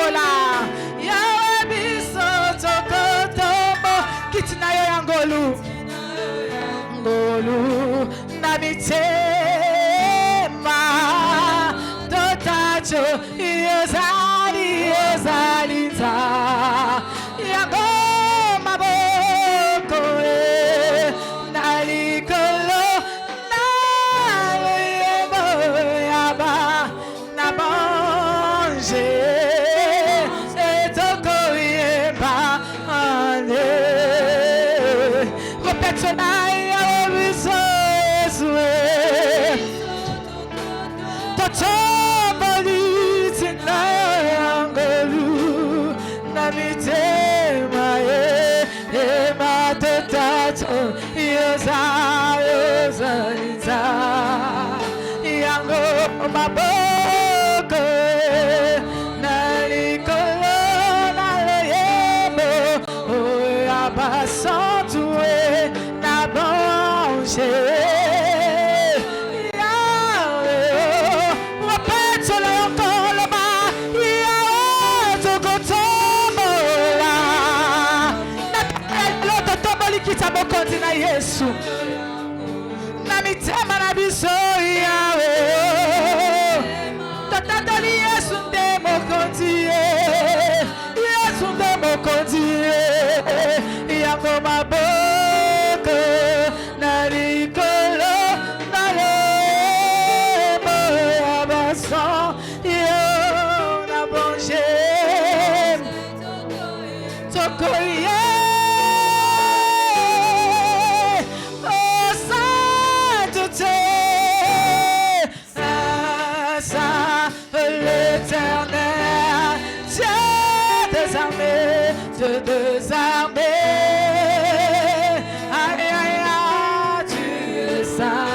Angola. Yahweh biso tokotomo kitina yo Angolu. Angolu na mitema totacho yezali yezalita yango maboko nalikolo nalebo yaba nabanje etoko yeba ane répète na ya bisoswe totomoli tina Angolu na mitema ema totacho yoza yozaliza yango maboko nalikolo naleyebo abasantue nabanje Bokondi na Yesu na mitema na biso yawe tatandali Yesu nde mokondi Yesu nde mokondi yango maboko na likolo na lebo abasan yo na bonje tokoye l'Éternel, Dieu des armées, Dieu des armées, aïe aïe aïe, tu es saint,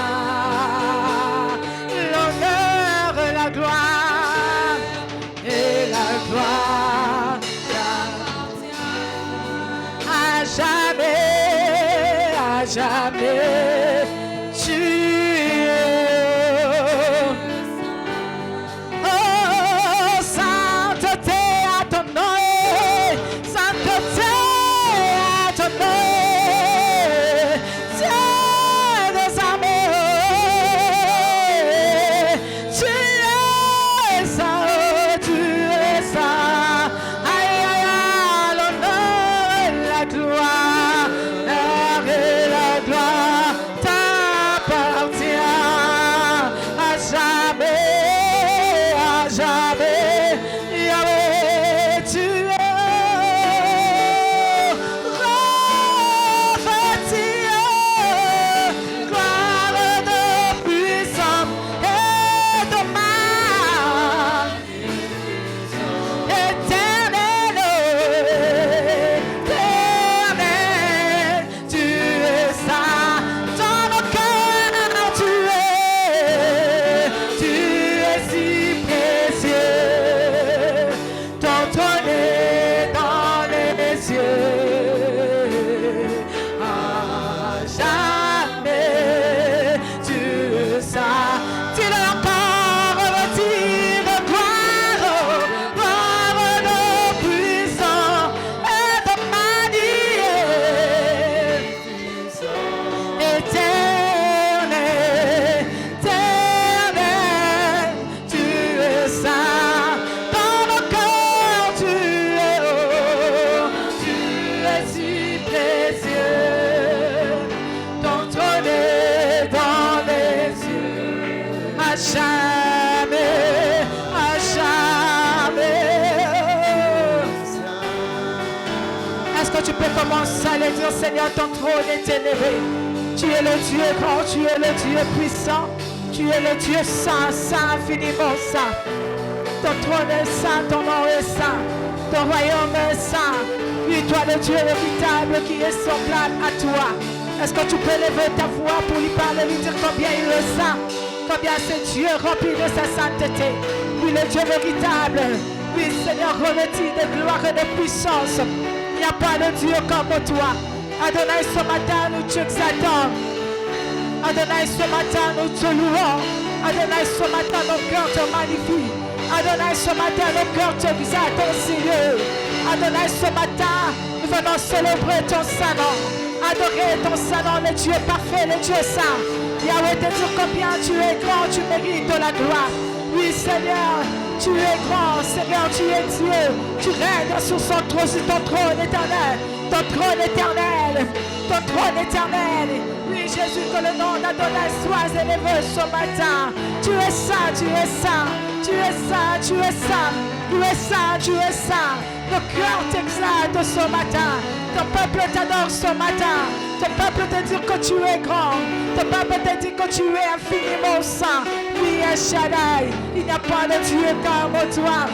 l'honneur et la gloire à jamais, tu es. Tu peux commencer à le dire, Seigneur, ton trône est élevé. Tu es le Dieu grand, tu es le Dieu puissant, tu es le Dieu saint, saint, infiniment saint. Ton trône est saint, ton nom est saint, ton royaume est saint. Oui, toi le Dieu véritable qui est semblable à toi. Est-ce que tu peux lever ta voix pour lui parler, lui dire combien il est saint, combien c'est Dieu rempli de sa sainteté. Oui, le Dieu véritable, oui, Seigneur, revêtu de gloire et de puissance. Il n'y a pas de Dieu comme toi. Adonai, ce matin, nous t'exaltons. Adonai, ce matin, nous te louons. Adonai, ce matin, nos cœurs te magnifient. Adonai, ce matin, nos cœurs te exaltent, Seigneur. Adonai, ce matin, nous venons célébrer ton Saint-Nom. Adorer ton Saint-Nom, le Dieu parfait, le Dieu saint. Yahweh, te dire combien tu es grand, tu mérites de la gloire. Oui, Seigneur, tu es grand, Seigneur, tu es Dieu. Tu règnes sur son trône, sur ton trône éternel. Ton trône éternel, ton trône éternel. Oui, Jésus, que le nom d'Adonai soit élevé ce matin. Tu es saint, tu es saint, tu es saint, tu es saint, tu es saint, tu es saint. Le cœur t'exalte ce matin. Ton peuple t'adore ce matin. Ton peuple te dit que tu es grand. Ton peuple te dit que tu es infiniment saint. Oui, El Shaddai, il n'y a pas de Dieu comme toi.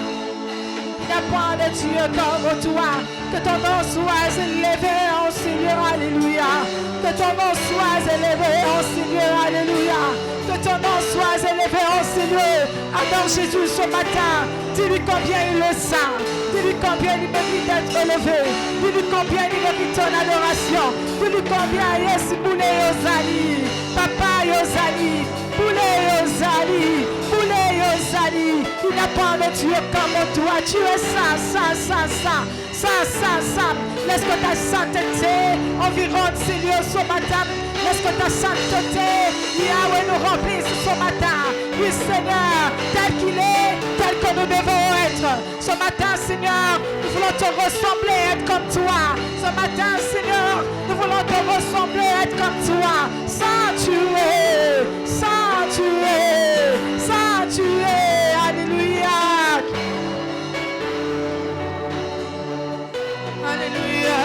Il n'y a pas de Dieu comme toi. Que ton nom soit élevé, oh Seigneur, alléluia. Que ton nom soit élevé, oh Seigneur, alléluia. Que ton nom soit élevé, oh Seigneur. Adore Jésus ce matin. Dis-lui combien il est saint. Dis-lui combien il mérite d'être élevé. Dis-lui combien il mérite ton adoration. Dis-lui combien il est boulé aux ali. Papa Yosali. Boulé aux ali. Boulé aux ali. Il n'y a pas de Dieu comme toi. Tu es saint, saint, saint, saint. Saint, saint, saint. Laisse que ta sainteté environne ces lieux ce matin. Laisse que ta sainteté, Yahweh, nous remplisse ce matin. Oui, Seigneur, tel qu'il est, tel que nous devons être. Ce matin, Seigneur, nous voulons te ressembler, être comme toi. Ce matin, Seigneur, nous voulons te ressembler, être comme toi. Saint tu es, saint tu es, saint tu es. Alléluia. Alléluia.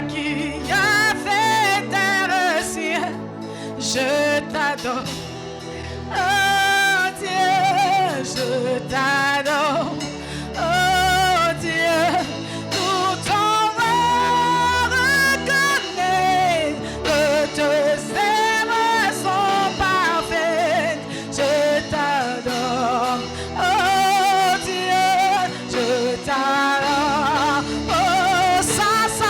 Qui a fait terre et ciel, je t'adore. Oh Dieu, je t'adore. Oh Dieu, tout ton reconnaît que tes œuvres sont parfaites. Je t'adore. Oh Dieu, je t'adore. Oh ça, ça.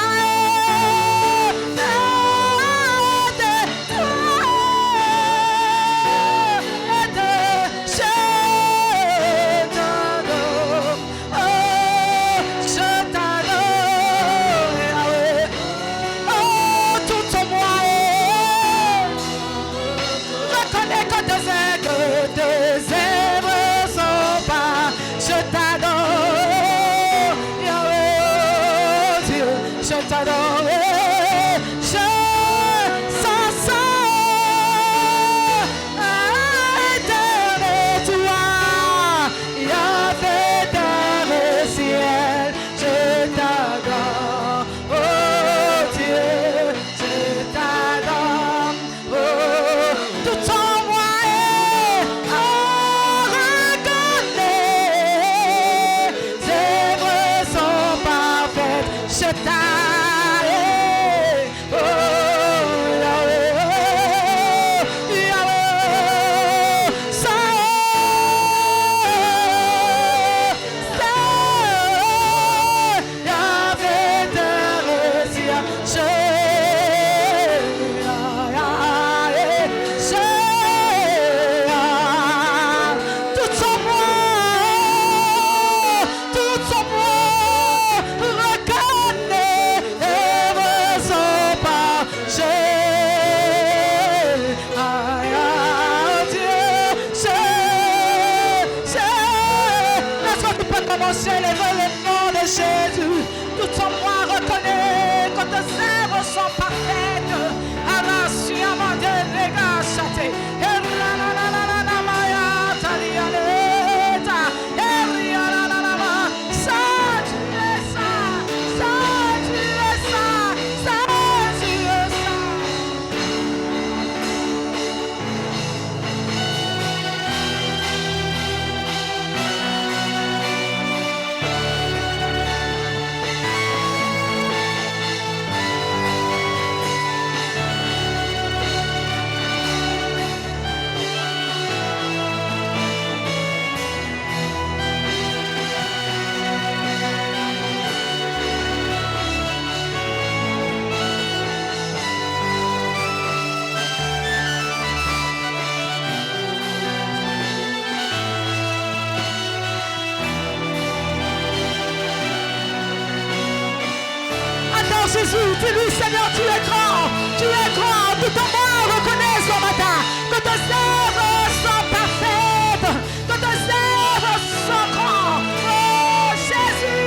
Jésus. Dis-lui, Seigneur, tu es grand. Tu es grand. Tout en moi reconnaît ce matin que tes œuvres sont parfaites, que tes œuvres sont grands. Oh Jésus.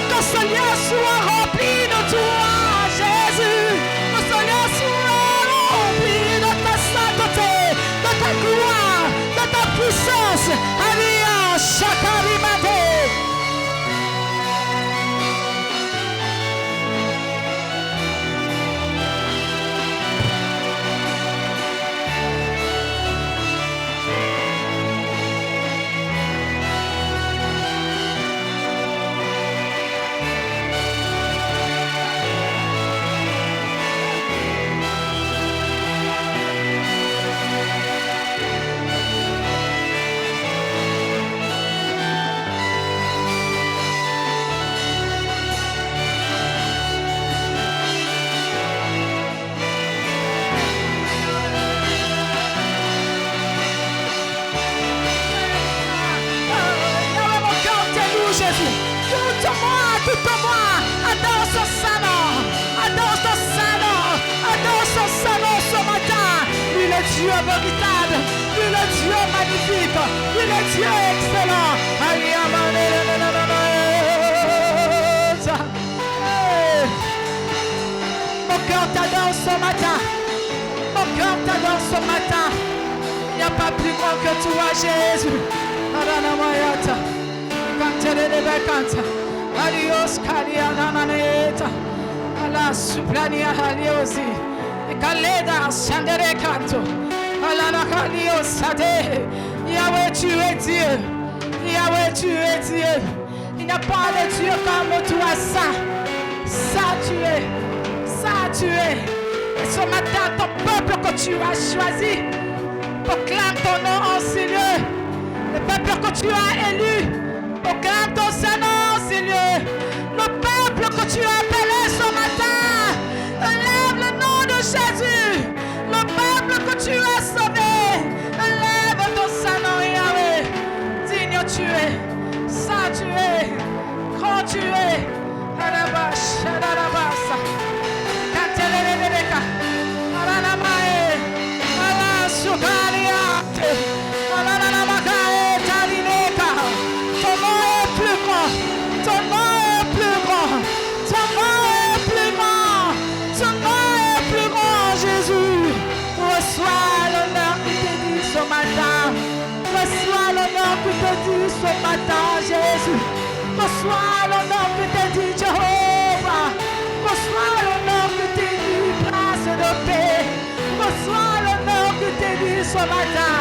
Que ce lieu soit rempli de toi, Jésus. Que ce lieu soit rempli de ta sainteté, de ta gloire, de ta puissance. Alléluia, Shakarimate. Tout en moi, adore son salon, adore son salon, adore son salon ce matin. Lui le Dieu véritable, lui le Dieu magnifique, lui le Dieu excellent. Mon cœur t'adore ce matin, mon cœur t'adore ce matin. Il n'y a pas plus grand que toi, Jésus. Adios, Kaliana Maneta, Allah Suplania Haliosi, Kaleda Sandere Kanto, Allah Kalios Sade, Yahweh tu es Dieu, Yahweh tu es Dieu, il n'y a pas de Dieu comme toi, ça tu es, et ce matin ton peuple que tu as choisi, proclame ton nom en ces lieux, le peuple que tu as élu, proclame ton Saint-Nom. Seigneur, le peuple que tu as appelé ce matin, élève le nom de Jésus. Le peuple que tu as sauvé, élève ton Saint-Nom, Yahweh. Digne tu es, saint tu es, grand tu es. Alabash, alabasa, kanteleleleka, alalamae, alasukaliate, alalamakae, talineka. Ton nom est plus grand. Ton nom est plus grand, ton nom est plus grand, ton nom est plus grand, Jésus. Reçois l'honneur qui te dit ce matin, reçois l'honneur qui te dit ce matin, Jésus. Reçois l'honneur qui te dit Jéhovah, reçois l'honneur qui te dit place de paix, reçois l'honneur qui te dit ce matin,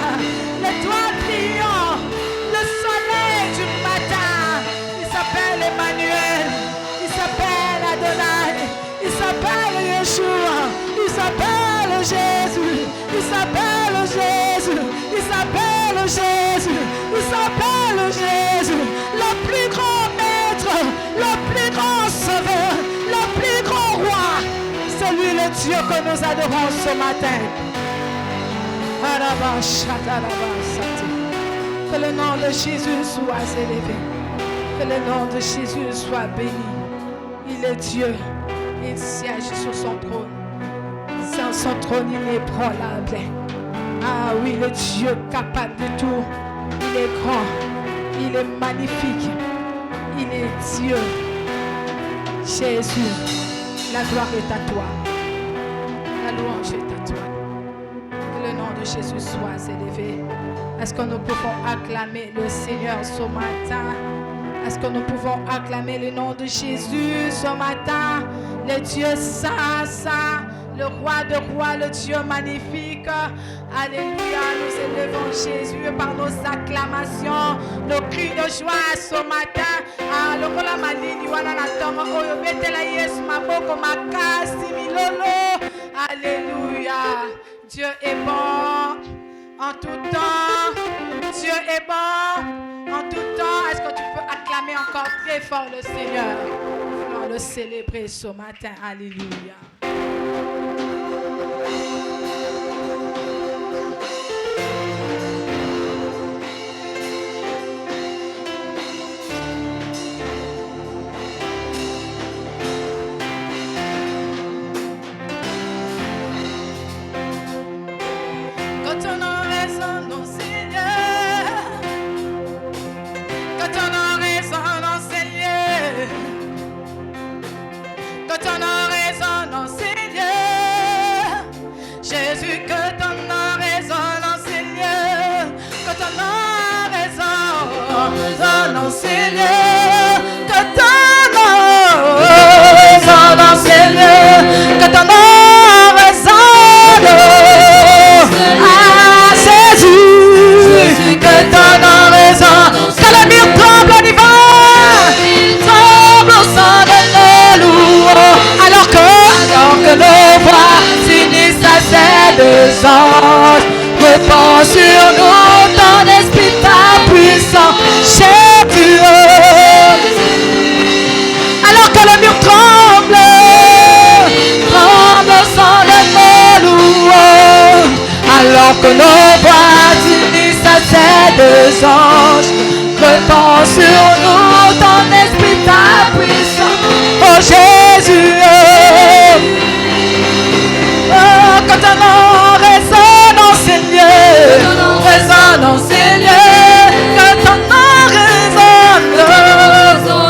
l'étoile brillant, le soleil du matin. Il s'appelle Emmanuel, il s'appelle Adonai, il s'appelle Yeshua, il s'appelle Jésus, il s'appelle Jésus, il s'appelle Jésus, il s'appelle Jésus, le plus grand maître, le plus grand sauveur, le plus grand roi. C'est lui le Dieu que nous adorons ce matin. Que le nom de Jésus soit élevé. Que le nom de Jésus soit béni. Il est Dieu. Il siège sur son trône. Sans son trône inébranlable. Ah oui, le Dieu capable de tout. Il est grand. Il est magnifique. Il est Dieu. Jésus, la gloire est à toi. La louange est à toi. Que le nom de Jésus soit élevé. Est-ce que nous pouvons acclamer le Seigneur ce matin? Est-ce que nous pouvons acclamer le nom de Jésus ce matin? Le Dieu saint, saint, le roi de rois, le Dieu magnifique. Alléluia, nous élevons Jésus par nos acclamations, nos cris de joie ce matin. Alléluia, Dieu est bon en tout temps. Dieu est bon en tout temps. Est-ce que tu peux acclamer encore très fort le Seigneur? Pour le célébrer ce matin. Alléluia. Repose sur nous ton esprit, ta puissance, Jésus. Alors que le mur tremble, tremble sans le louange. Alors que nos voix s'unissent à ces deux anges, repose sur nous ton esprit, ta puissance, oh Jésus. Oh, quand ton nom résonne en ces lieux, résonne en ces lieux, que ton nom résonne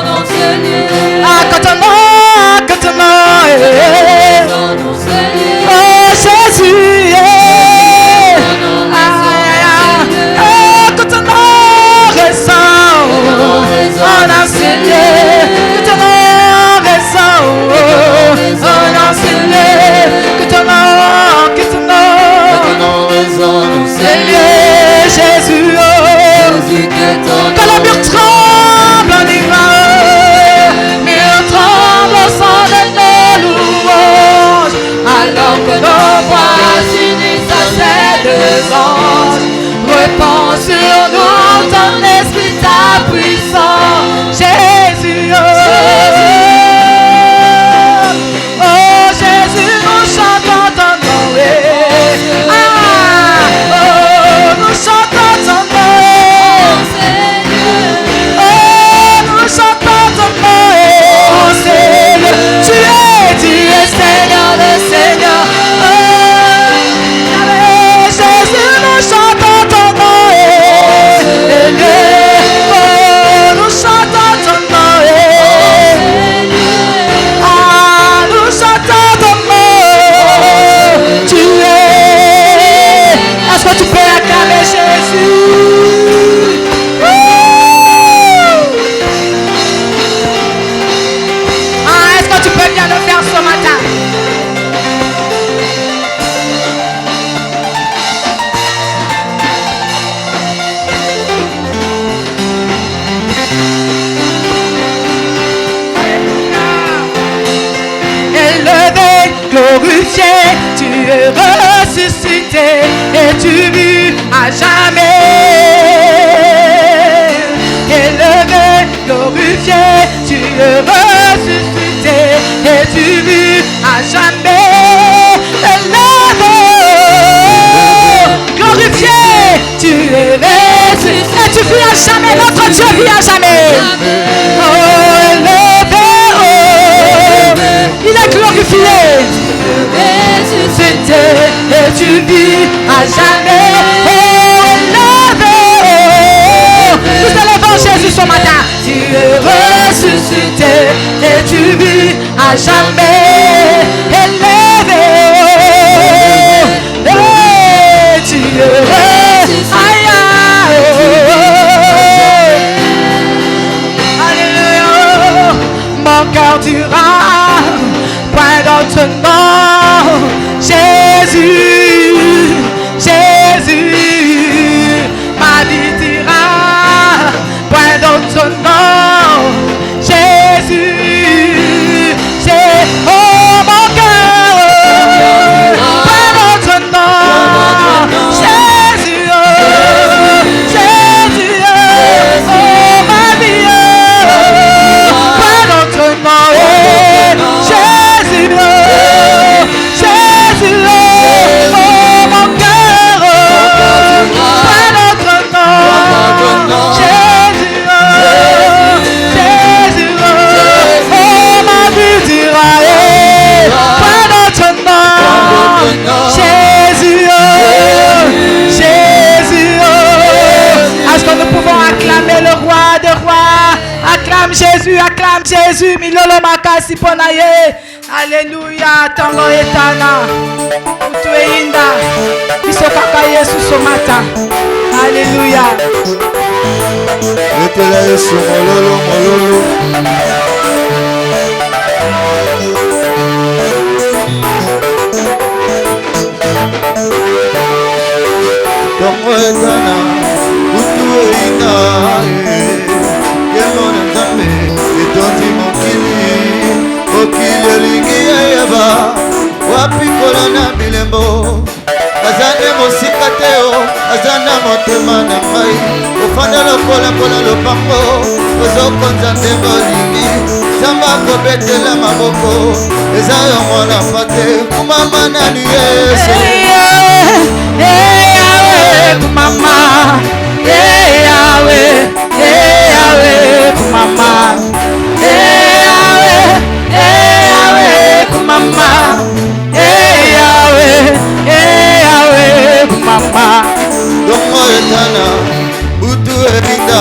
en ces lieux. Ah, quand ton nom résonne en ces lieux. Oh Jésus, que ton nom résonne en ces lieux, que ton nom résonne en ces lieux. Seigneur Jésus, que le mur tremble en hiver, mur tremble sans de nos louanges, alors que nos voix s'unissent à ces deux anges. Repose sur nous ton esprit, ta puissance, Jésus. Oh Jésus, nous chantons ton nom. Nous chantons ton nom, Seigneur. Oh, nous chantons ton nom, Seigneur. Tu es Seigneur, le Seigneur. Oh, Jésus, nous chantons ton nom, oh, nous chantons ton nom, ah, nous chantons ton nom. Tu es. Est-ce que tu peux acclamer Jésus? Ah, est-ce que tu peux bien le faire ce matin? Élevé, glorifié, tu es ressuscité et tu vis à jamais. Élevé, glorifié, tu es ressuscité et tu vis à jamais. Élevé, glorifié, tu es ressuscité et tu vis à jamais. Notre Dieu vit à jamais. Oh, élevé, oh, il est glorifié. Ressuscité et tu vis à jamais. Oh, élevé, nous élevons Jésus ce matin. Tu es ressuscité et tu vis à jamais. Élevé, oh, tu es ressuscité. Aïe, alléluia. Mon cœur dira point d'autre nom, Jésus, Jésus, ma vie dira point d'autre nom, Jésus, oh mon cœur, point d'autre nom, Jésus, Jésus, oh ma vie, point d'autre nom. Acclame Jésus, milolo makasi pona ye. Alléluia, tango etana. Utueinda. Biso kaka Yesu somata. Alléluia. Etela Yesu mololo mololo. Tango etana. Utueinda. Yemona nzambe. Etondi mokili. Mokili olingi yeba. Wapi kolona bilembo. Azane mosika teo, azana motema na ngai. Ofanda lokola kola lopango, ozokonza ndenge olingi. Zamba kobetela maboko, eza yo mwana pate. Kumama nani Yesu. Yahweh, kumama. Yahweh, kumama. Yahweh, kumama. Mama, dongo etana, butu ebinda,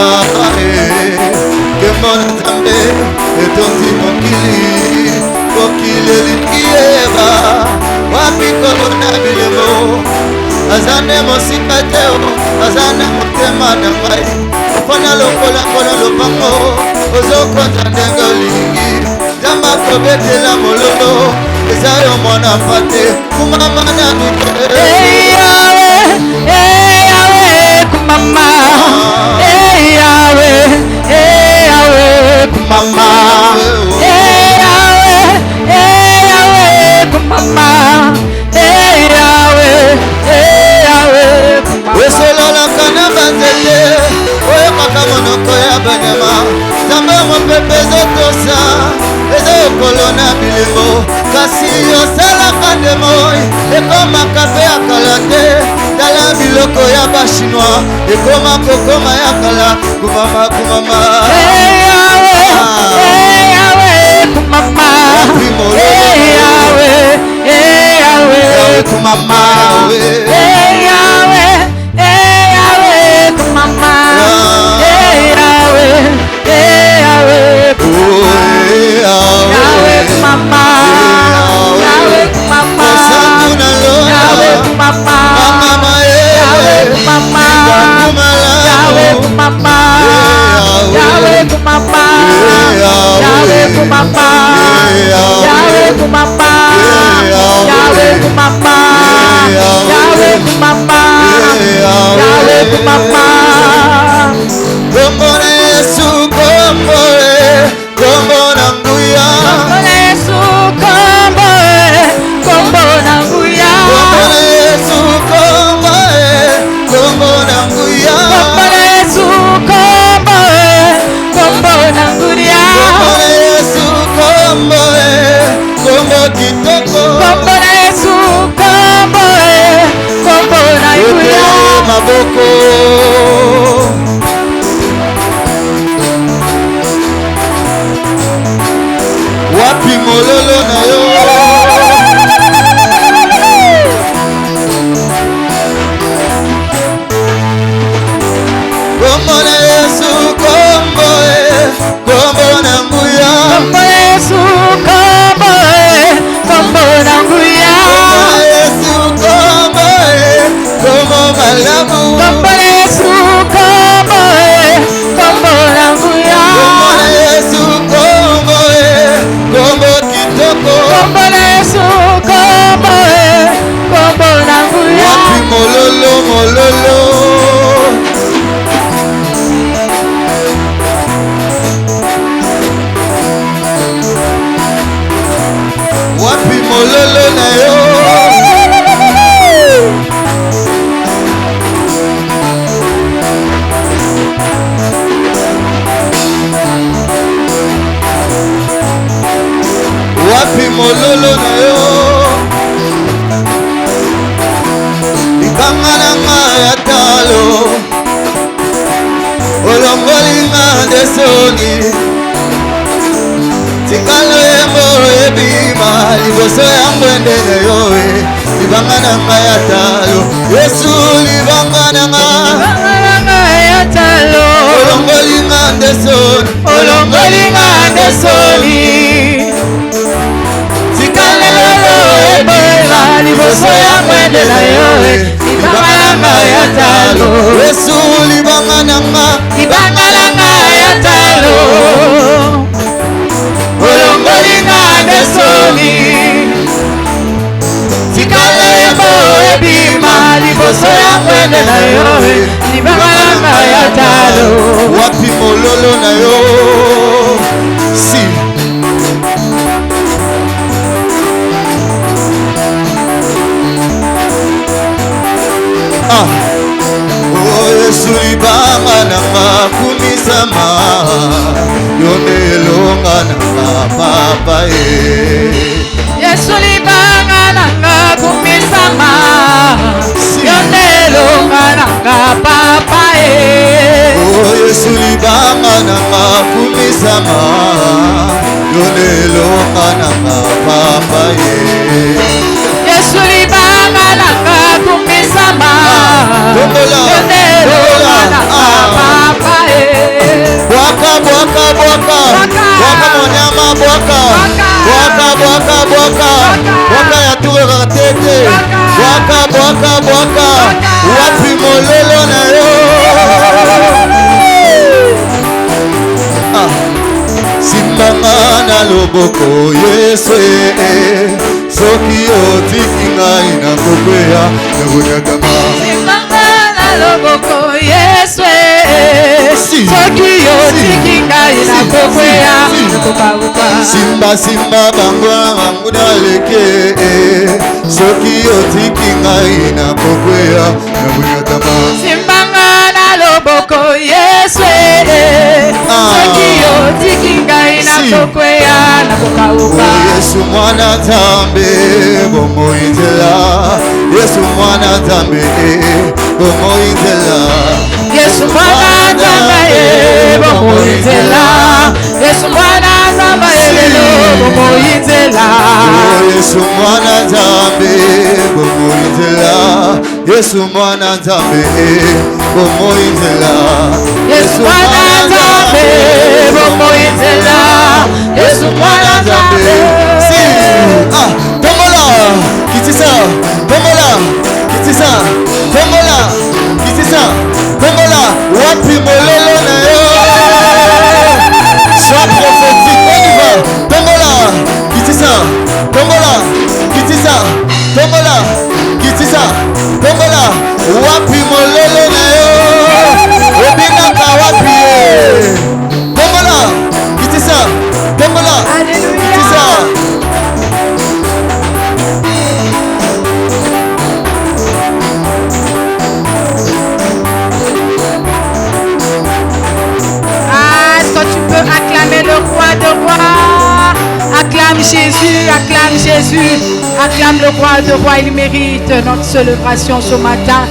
kemona nzambe, etondi mokili, mokili elingi yeba, wapi kolona bilemo, azane mosika teo, azane motema na ngai, ofana lokola kola lopango, ozokonza ndenge olingi, zamba kobetela mololo, eza yo mwana pate, kumama nani Yahweh, kumama. Yahweh, kumama. Yahweh, kumama. Yahweh, kumama. Wesololaka na banzete, oyokaka monoko ya banyama, zamba mopepe ezotosa, ezokolona bilemo, kasi osalaka ndemoi, ekomaka pe ya kala te, tala biloko ya bachinois, ekoma kokoma ya kala, kumama kumama. Yahweh, kumama. Yahweh, kumama. Yahweh, kumama. Wapi mololo na yo. Kombo na Yesu, kombo kombo na nguya. Kombo Yesu, kombo kombo na nguya. Kombo Yesu, kombo malamu. Kombo Yesu, kombo na nguya. Kombo Yesu, kombo kitoko. Kombo Yesu, kombo na nguya. Wapi mololo mololo. Wapi mololo na yo. Wapi mololo na yo. Ikanga na nga ya talo, olongoli nga desoni, tikalo yembo ebima liboso ya mwende na yoe. Libanga na nga ya talo, Yesu libanga na nga ya talo, olongoli nga desoni, desoli tikalelo eboyela liboso ya mwendela yo libanga nanga ya talo Yesu libanga nanga ya talo olongolinga desoli tikalelo ebima liboso ya mwendela yo libanga nanga ya talo wapi mololo na yo si oh Yesu libanga nanga kumisama yonelonga nanga papa Yesu libanga nanga kumisama yonelonga nanga papa oh Yesu libanga nanga kumisama yonelonga nanga papa Yesu libanga nanga kumisama yonelonga nanga papa Bwaka bwaka bwaka bwaka monyama bwaka bwaka bwaka bwaka bwaka ya tuwe tete bwaka bwaka bwaka wapi mololo na yo simbanga na loboko Yesu soki otiki ngai na kokweya nabonyakama simbanga na loboko Yesu soki otiki ngai na kokweya nakokauka simba simba bango bango naleke soki otiki ngai na kokweya nabonyakama simbanga na loboko Yesu soki otiki ngai na kokweya nakokauka Yesu mwana Nzambe bomoi nzela Yesu mwana Nzambe bomoi nzela Yesu mwana Nzambe bomoi nzela Yesu mwana Nzambe lelo bomoi nzela Yesu mwana Nzambe bomoi nzela Yesu mwana Nzambe bomoi nzela Yesu mwana Nzambe bomoi nzela Yesu mwana Nzambe Tombola kitisa tombola kitisa tombola kitisa tombola wapi mololo na yo sois prophétique on y va tombola kitisa tombola kitisa tombola kitisa tombola wapi mololo na yo obinaka wapi tombola kitisa tombola kitisa acclamer le roi de rois. Acclame Jésus, acclame Jésus, acclame le roi de rois. Il mérite notre célébration ce matin.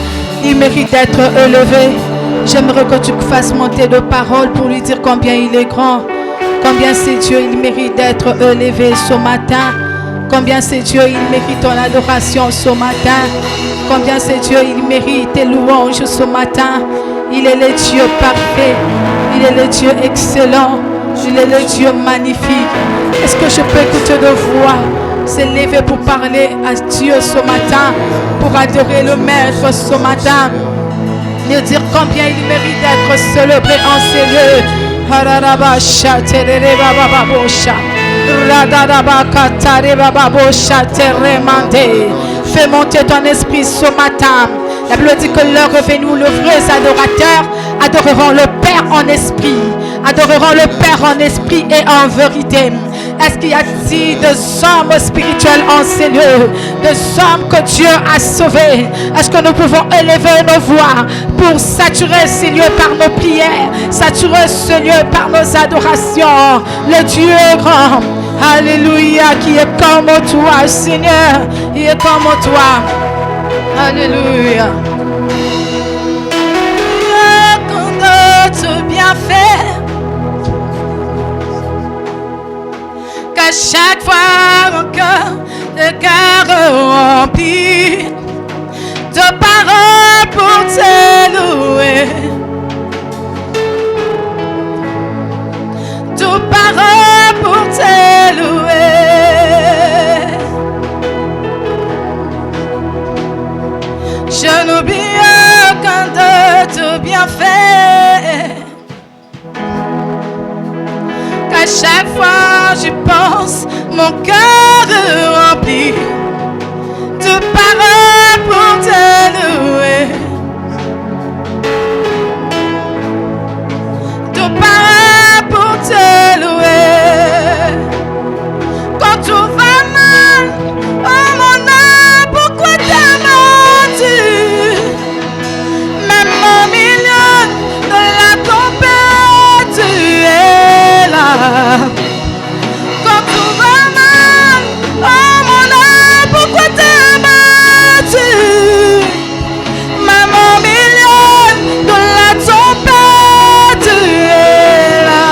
Il mérite d'être élevé. J'aimerais que tu fasses monter de paroles pour lui dire combien il est grand, combien c'est Dieu. Il mérite d'être élevé ce matin. Combien c'est Dieu, il mérite ton adoration ce matin. Combien c'est Dieu, il mérite tes louanges ce matin. Il est le Dieu parfait. Il est le Dieu excellent. Il est le Dieu magnifique. Est-ce que je peux écouter de voix s'élever pour parler à Dieu ce matin, pour adorer le Maître ce matin, et dire combien il mérite d'être célébré en ces lieux. Fais monter ton esprit ce matin. La Bible dit que l'heure est venue, les vrais adorateurs adoreront le Père en esprit, adoreront le Père en esprit et en vérité. Est-ce qu'il y a-t-il des hommes spirituels en ces lieux, des hommes que Dieu a sauvés? Est-ce que nous pouvons élever nos voix pour saturer ces lieux par nos prières, saturer ce lieu par nos adorations? Le Dieu grand, alléluia, qui est comme toi, Seigneur, il est comme toi. Alléluia. Quand bien fait, qu'à chaque fois encore le cœur rempli de paroles pour te louer, de paroles quand j'y pense, mon cœur est rempli de paroles pour te louer. De paroles pour te louer. Quand tout va mal, oh mon âme, pourquoi t'as menti? Même au milieu de la tempête, tu es là. Quand tout va mal, oh mon âme, pourquoi t'as menti? Même au milieu de la tempête, tu es là.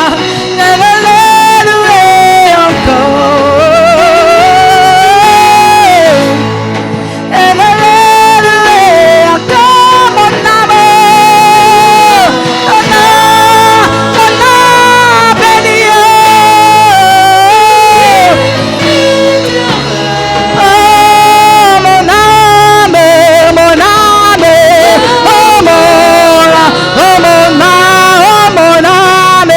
Louer encore. Louer encore mon amour. On a béni. Oh mon âme, mon âme. Oh mon âme, oh mon âme, oh mon âme.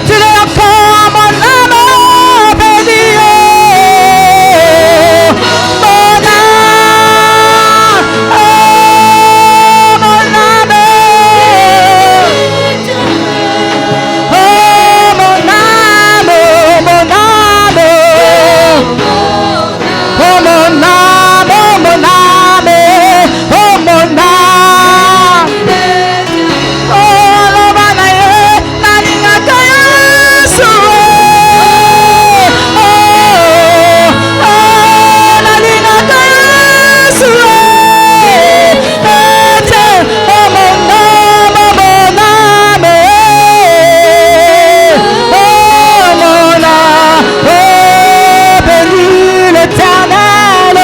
Tu l'es encore mon âme béni. Mon âme, oh mon âme. Oh mon âme, oh mon âme. Oh mon âme, oh mon âme. Oh mon âme. Oh l'obanaye, nalinga kayesu. Oh nalinga kayesu. Oh mon âme, oh mon âme. Oh mon âme, oh bénis l'Éternel.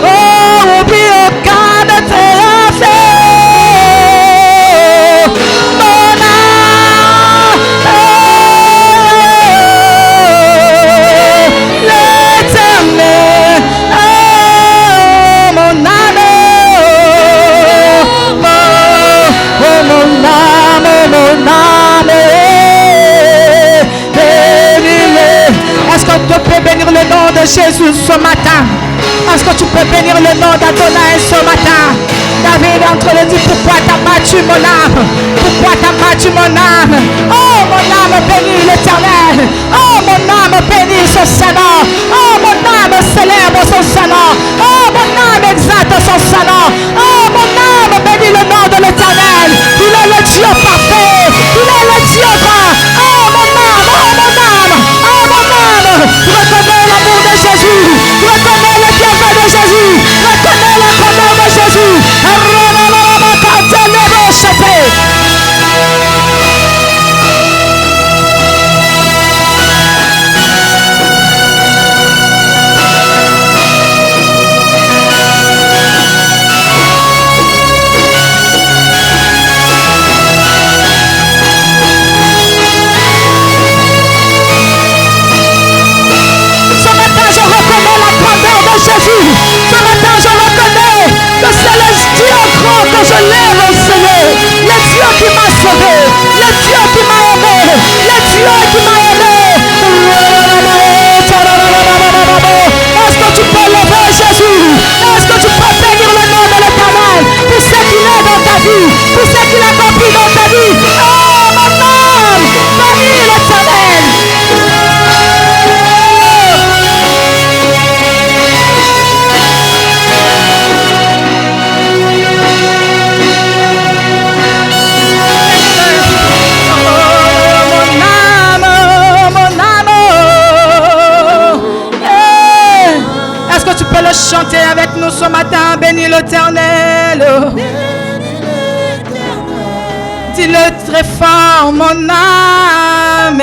Oh, oublie aucun de tes affaires. Mon âme, l'Éternel. Oh, mon âme. Oh, mon âme, mon âme. Bénis-le. Est-ce que tu peux bénir le nom de Jésus ce matin? Est-ce que tu peux bénir le nom d'Adonai ce matin? David est en train de dire, pourquoi t'as battu mon âme? Pourquoi t'as battu mon âme? Oh mon âme bénit l'Éternel. Oh mon âme bénit son Saint-Nom. Oh mon âme célèbre son Saint-Nom. Oh mon âme exalte son Saint-Nom. Oh mon âme bénit le nom de l'Éternel. Il est le Dieu parfait. Il est le Dieu grand. Oh mon âme, oh mon âme, oh mon âme. Reconnais l'amour de Jésus. Reconnais le bienfait de Jésus. Reconnais la grandeur de Jésus. Ce matin, je reconnais la grandeur de Jésus. Ce matin, je reconnais que c'est le Dieu grand que je lève au Seigneur. Le Dieu qui m'a sauvé. Le Dieu qui m'a aimé. Le Dieu qui m'a aimé. Est-ce que tu peux lever Jésus? Est-ce que tu peux bénir le nom de l'Éternel pour ce qu'il est dans ta vie, pour ce qu'il a accompli dans ta vie? Oh mon âme, bénis l'Éternel. Est-ce que tu peux le chanter avec nous ce matin? Bénis l'Éternel. Dis-le très fort, mon âme.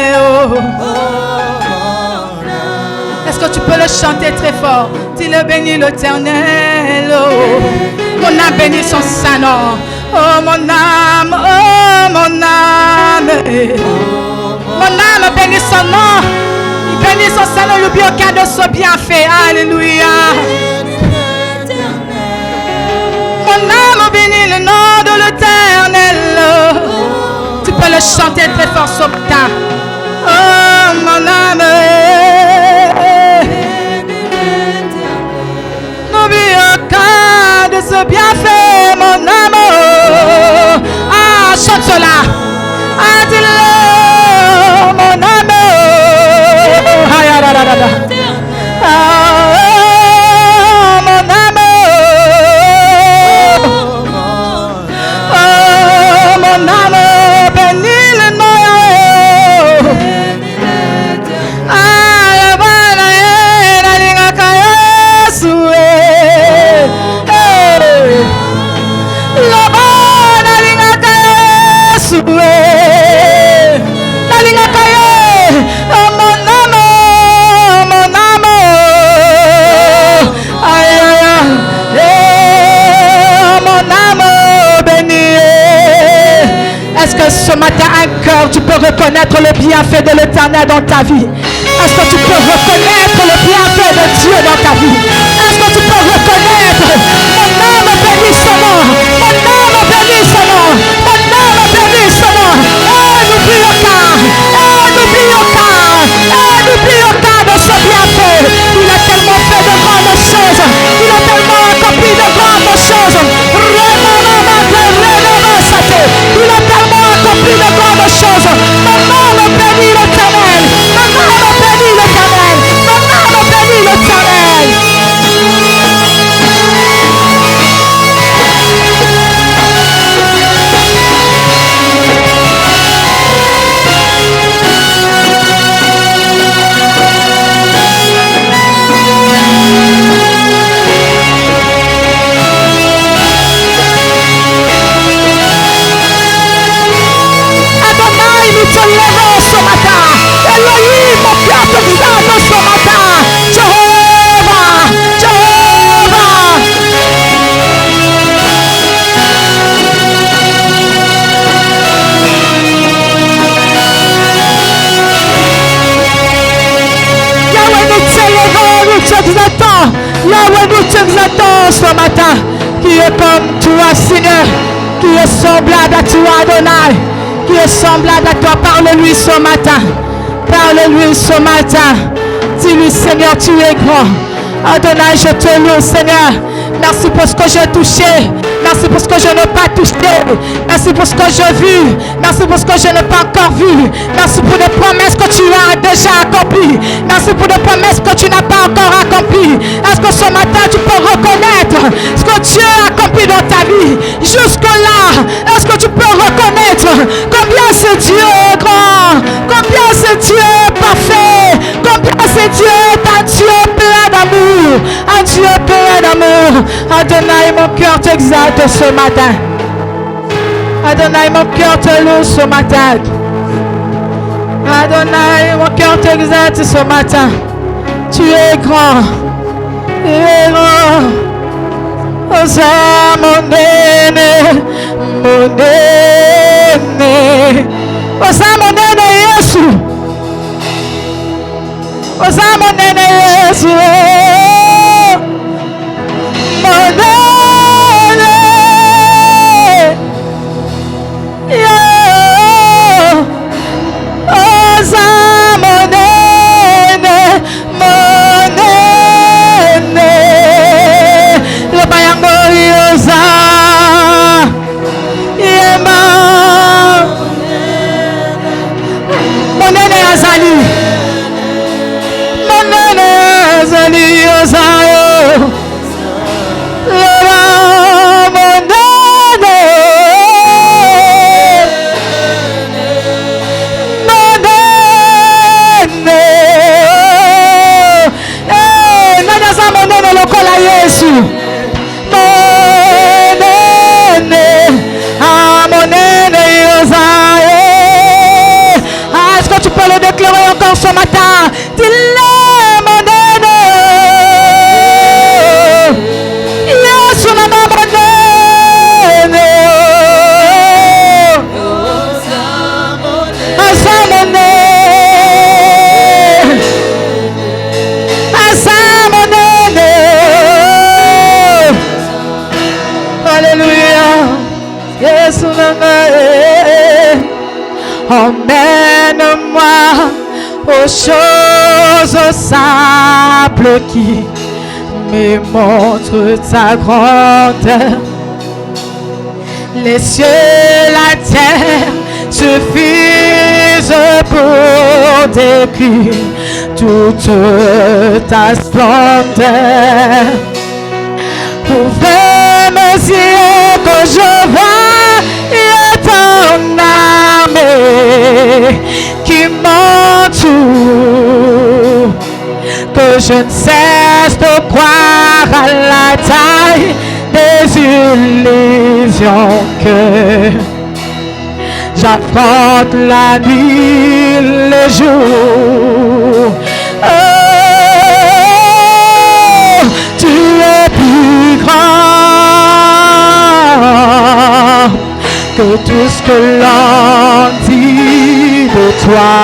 Est-ce que tu peux le chanter très fort? Dis-le, bénis l'Éternel. Mon âme bénit son Saint-Nom. Oh mon âme, oh mon âme. Mon âme bénit son nom. Bénis son Saint-Nom, n'oublie aucun de ce bienfait. Alléluia. Mon âme bénit le nom de l'Éternel. le chanter très fort ce matin. Oh, mon âme. N'oublie aucun de ce bienfait, mon amour. Ah, chante cela. Ah, dis-le, mon amour. Ah, mon amour. Oh, mon amour, bénis le nom. Ah, la bonne la linga kayasue. La bonne linga kayasue. La linga kaye. Oh, mon amour, mon amour. Aïe, aïe, aïe. Oh, mon amour béni. Est-ce que ce matin, un cœur, tu peux reconnaître le bienfait de l'Éternel dans ta vie? Est-ce que tu peux reconnaître le bienfait de Dieu dans ta vie? Est-ce que tu peux reconnaître? Mon âme bénit son nom. Mon âme bénit son nom. Mon âme bénit son nom. Oh, n'oublie aucun. Oh, n'oublie aucun. Oh, n'oublie aucun de ce bienfait. Il a tellement fait de grandes choses. Il a tellement accompli de grandes choses. Il a tellement accompli de grandes choses. Mon âme bénit l'Éternel. Mon âme bénit l'Éternel. Mon âme bénit l'Éternel. Adonai, nous te levons ce matin. Elohim, mon cœur t'exalte ce matin. Jéhovah, Jéhovah. Yahweh, nous t'élevons, nous t'exaltons. Yahweh, nous t'exaltons ce matin. Qui est comme toi, Seigneur. Qui est semblable à toi, Adonai. Qui est semblable à toi. Parle-lui ce matin. Parle-lui ce matin. Dis-lui, Seigneur, tu es grand. Adonai, je te loue, Seigneur. Merci pour ce que j'ai touché. Merci pour ce que je n'ai pas touché. Merci pour ce que j'ai vu. Merci pour ce que je n'ai pas encore vu. Merci pour les promesses que tu as déjà accomplies. Merci pour les promesses que tu n'as pas encore accomplies. Est-ce que ce matin tu peux reconnaître ce que Dieu a accompli dans ta vie? Jusque-là, est-ce que tu peux reconnaître combien ce Dieu est grand? Combien ce Dieu est parfait? Combien ce Dieu est un Dieu plein d'amour? Un Dieu plein d'amour. Adonai, mon cœur t'exalte ce matin. Adonai, mon cœur te loue ce matin. Adonai, mon cœur t'exalte ce matin. Tu es grand. Tu es grand. Osa mon nene, mon nene. Osa mon nene Yesu. Osa mon nene Yesu. Mon nene. Est-ce que tu peux le déclarer encore ce matin? Dis-le, mon nene. Yesu na mon nene. Asa mon nene. Asa mon nene. Alléluia. Yesu na nene. Emmène-moi aux choses simples qui me montrent ta grandeur. Les cieux, la terre suffisent pour décrire toute ta splendeur. Ouvre mes yeux que je vois ton armée qui m'entoure, que je ne cesse de croire à la taille des illusions que j'affronte la nuit, le jour. Oh, tu es plus grand que tout ce que l'on dit de toi.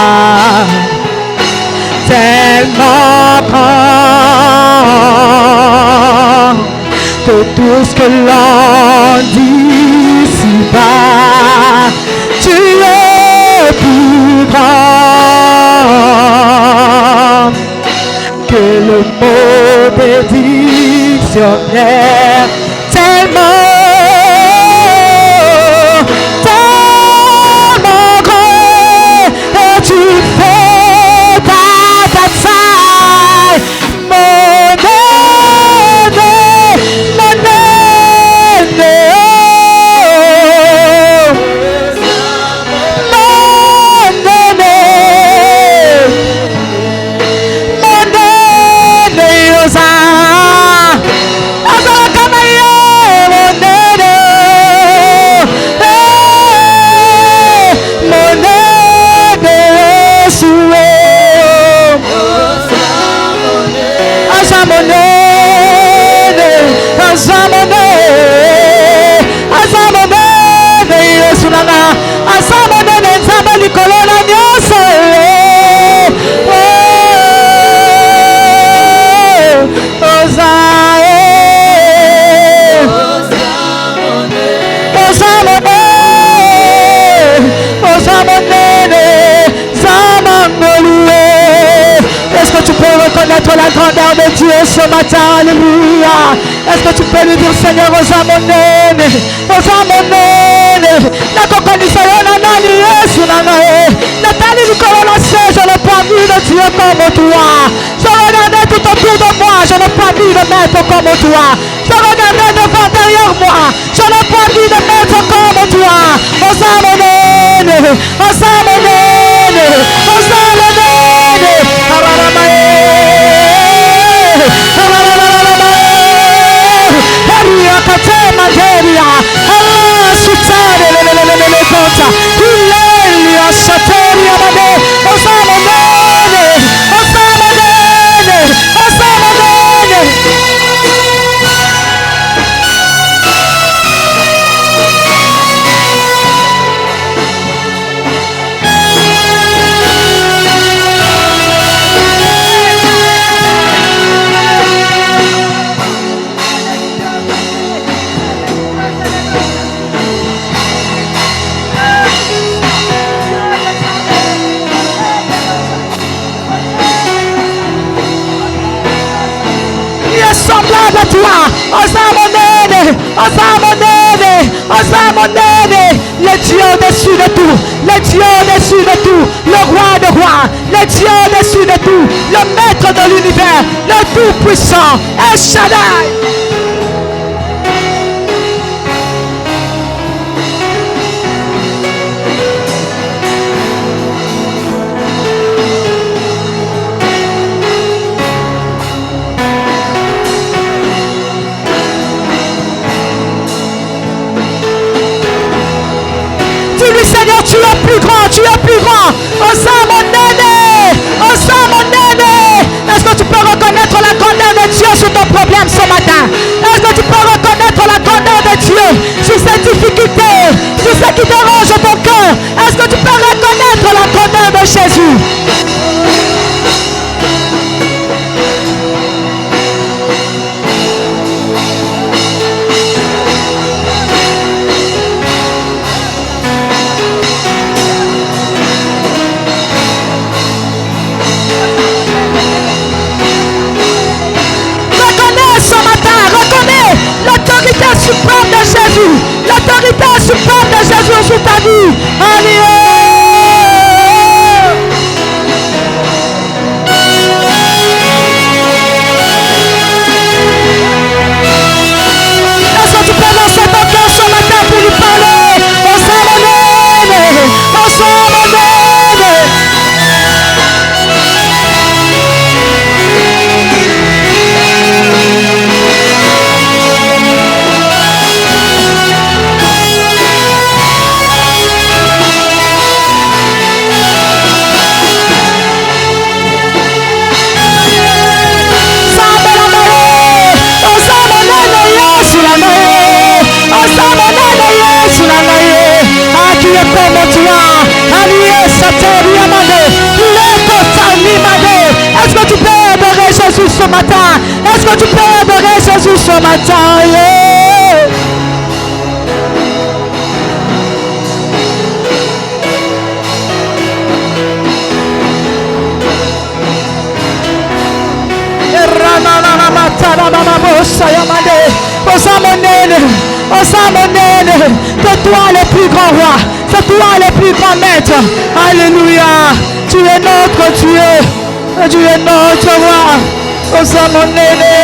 Tellement grand que tout ce que l'on dit si bas, tu es plus grand que le mot des dictionnaires. Tellement grand, et tu fais ta bataille, mon Est-ce que tu peux reconnaître la grandeur de Dieu ce matin? Alléluia. Est-ce que tu peux lui dire, Seigneur, osamonene, nanani Yesu nanae. Nathalie Nicolas, je n'ai pas vu de Dieu comme toi. Je regardais tout autour de moi, je n'ai pas vu de maître comme toi. Je regardais devant, derrière moi, je n'ai pas vu de maître comme toi. Osamonene, osamonene, osamonene. Semblable à toi, Osamonene, le Dieu au-dessus de tout, le Dieu au-dessus de tout, le roi de rois, le Dieu au-dessus de tout, le maître de l'univers, le tout-puissant, El Shaddai. Seigneur, tu es plus grand, tu es plus grand. Osamonene. Est-ce que tu peux reconnaître la grandeur de Dieu sur ton problème ce matin? Est-ce que tu peux reconnaître la grandeur de Dieu sur ces difficultés, sur ce qui dérange ton cœur? Est-ce que tu peux reconnaître la grandeur de Jésus? Est-ce que tu peux lancer ton cœur ce matin pour lui parler? On s'abonne, on s'abonne. Est-ce que tu peux adorer Jésus ce matin? Est-ce que tu peux adorer Jésus ce matin? Yeah. C'est toi le plus grand roi, c'est toi le plus grand maître. Alléluia, tu es notre Dieu, tu es notre roi. Est-ce que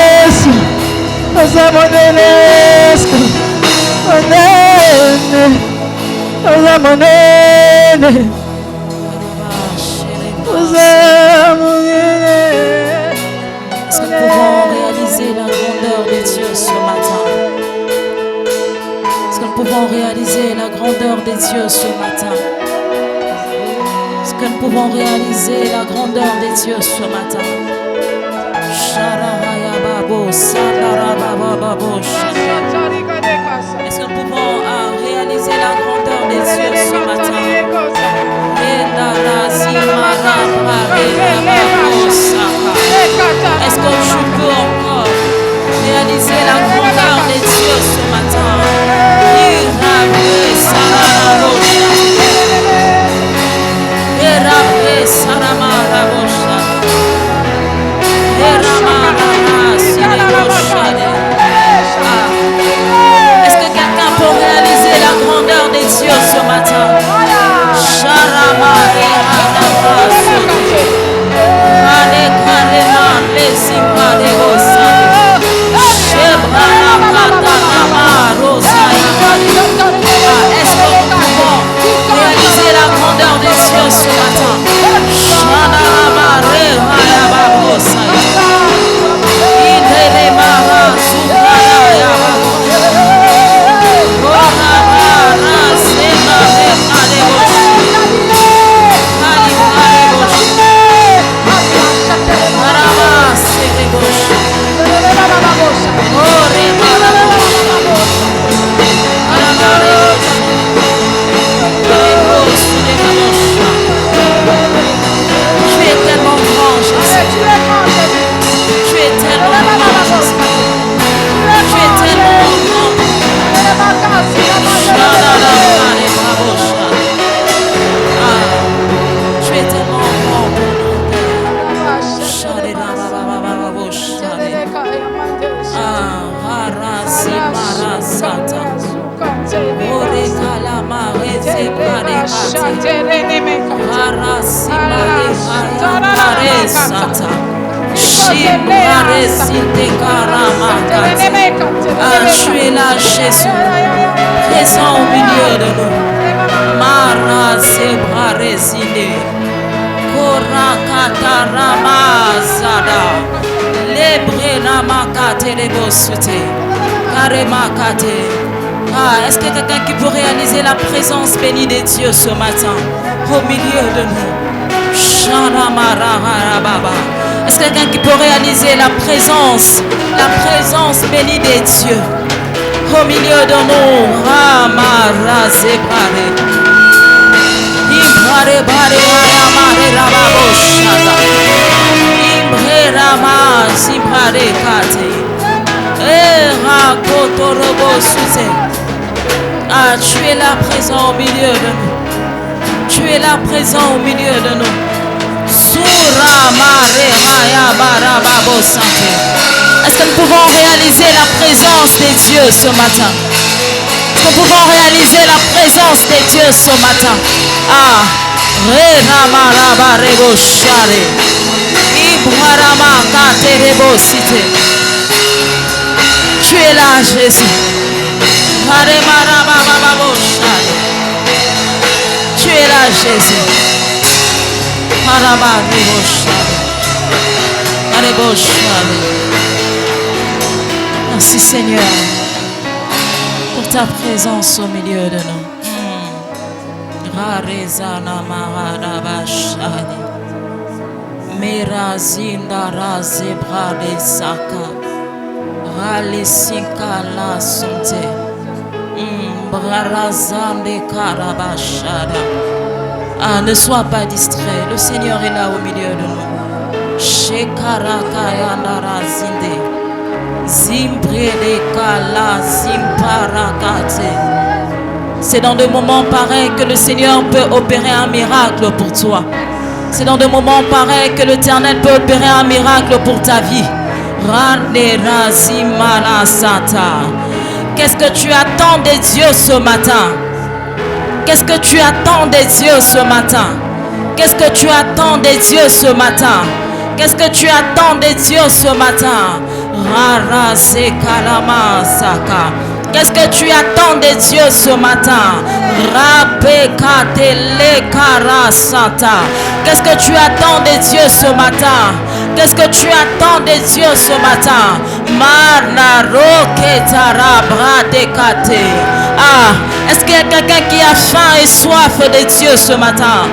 nous pouvons réaliser la grandeur de Dieu ce matin? Est-ce que nous pouvons réaliser la grandeur de Dieu ce matin? Est-ce que nous pouvons réaliser la grandeur de Dieu ce matin? Est-ce que nous pouvons réaliser la grandeur de Dieu ce matin? Est-ce que je peux encore réaliser la grandeur de Dieu ce matin? Est-ce que quelqu'un peut réaliser la grandeur de Dieu ce matin? Est-ce que nous pouvons réaliser la grandeur des cieux ce matin? Tu es là, Jésus, présent au milieu de nous. Mara zebra resine, korakata ramazada, lebre ramakate lebosute, karemakate. Est-ce que quelqu'un qui peut réaliser la présence bénie de Dieu ce matin au milieu de nous? Est-ce que quelqu'un qui peut réaliser la présence bénie de Dieu au milieu de nous? Tu es là présent au milieu de nous. Tu es là présent au milieu de nous. Est-ce que nous pouvons réaliser la présence de Dieu ce matin? Est-ce que nous pouvons réaliser la présence de Dieu ce matin. Ah, tu es là, Jésus. Tu es là, Jésus. Merci, Seigneur, pour ta présence au milieu de nous. Merazinda razebra de saka ralesinka la sunte brarazande karabashada. Ah, ne sois pas distrait, le Seigneur est là au milieu de nous. Shekarakayanda razinde zimbrede kala zimparakate. C'est dans des moments pareils que le Seigneur peut opérer un miracle pour toi. C'est dans des moments pareils que l'Éternel peut opérer un miracle pour ta vie. Qu'est-ce que tu attends de Dieu ce matin? Qu'est-ce que tu attends de Dieu ce matin? Qu'est-ce que tu attends de Dieu ce matin? Qu'est-ce que tu attends de Dieu ce matin? Qu'est-ce que tu attends de Dieu ce matin? Qu'est-ce que tu attends de Dieu ce matin? Qu'est-ce que tu attends de Dieu ce matin? Ah, est-ce qu'il y a quelqu'un qui a faim et soif de Dieu ce matin?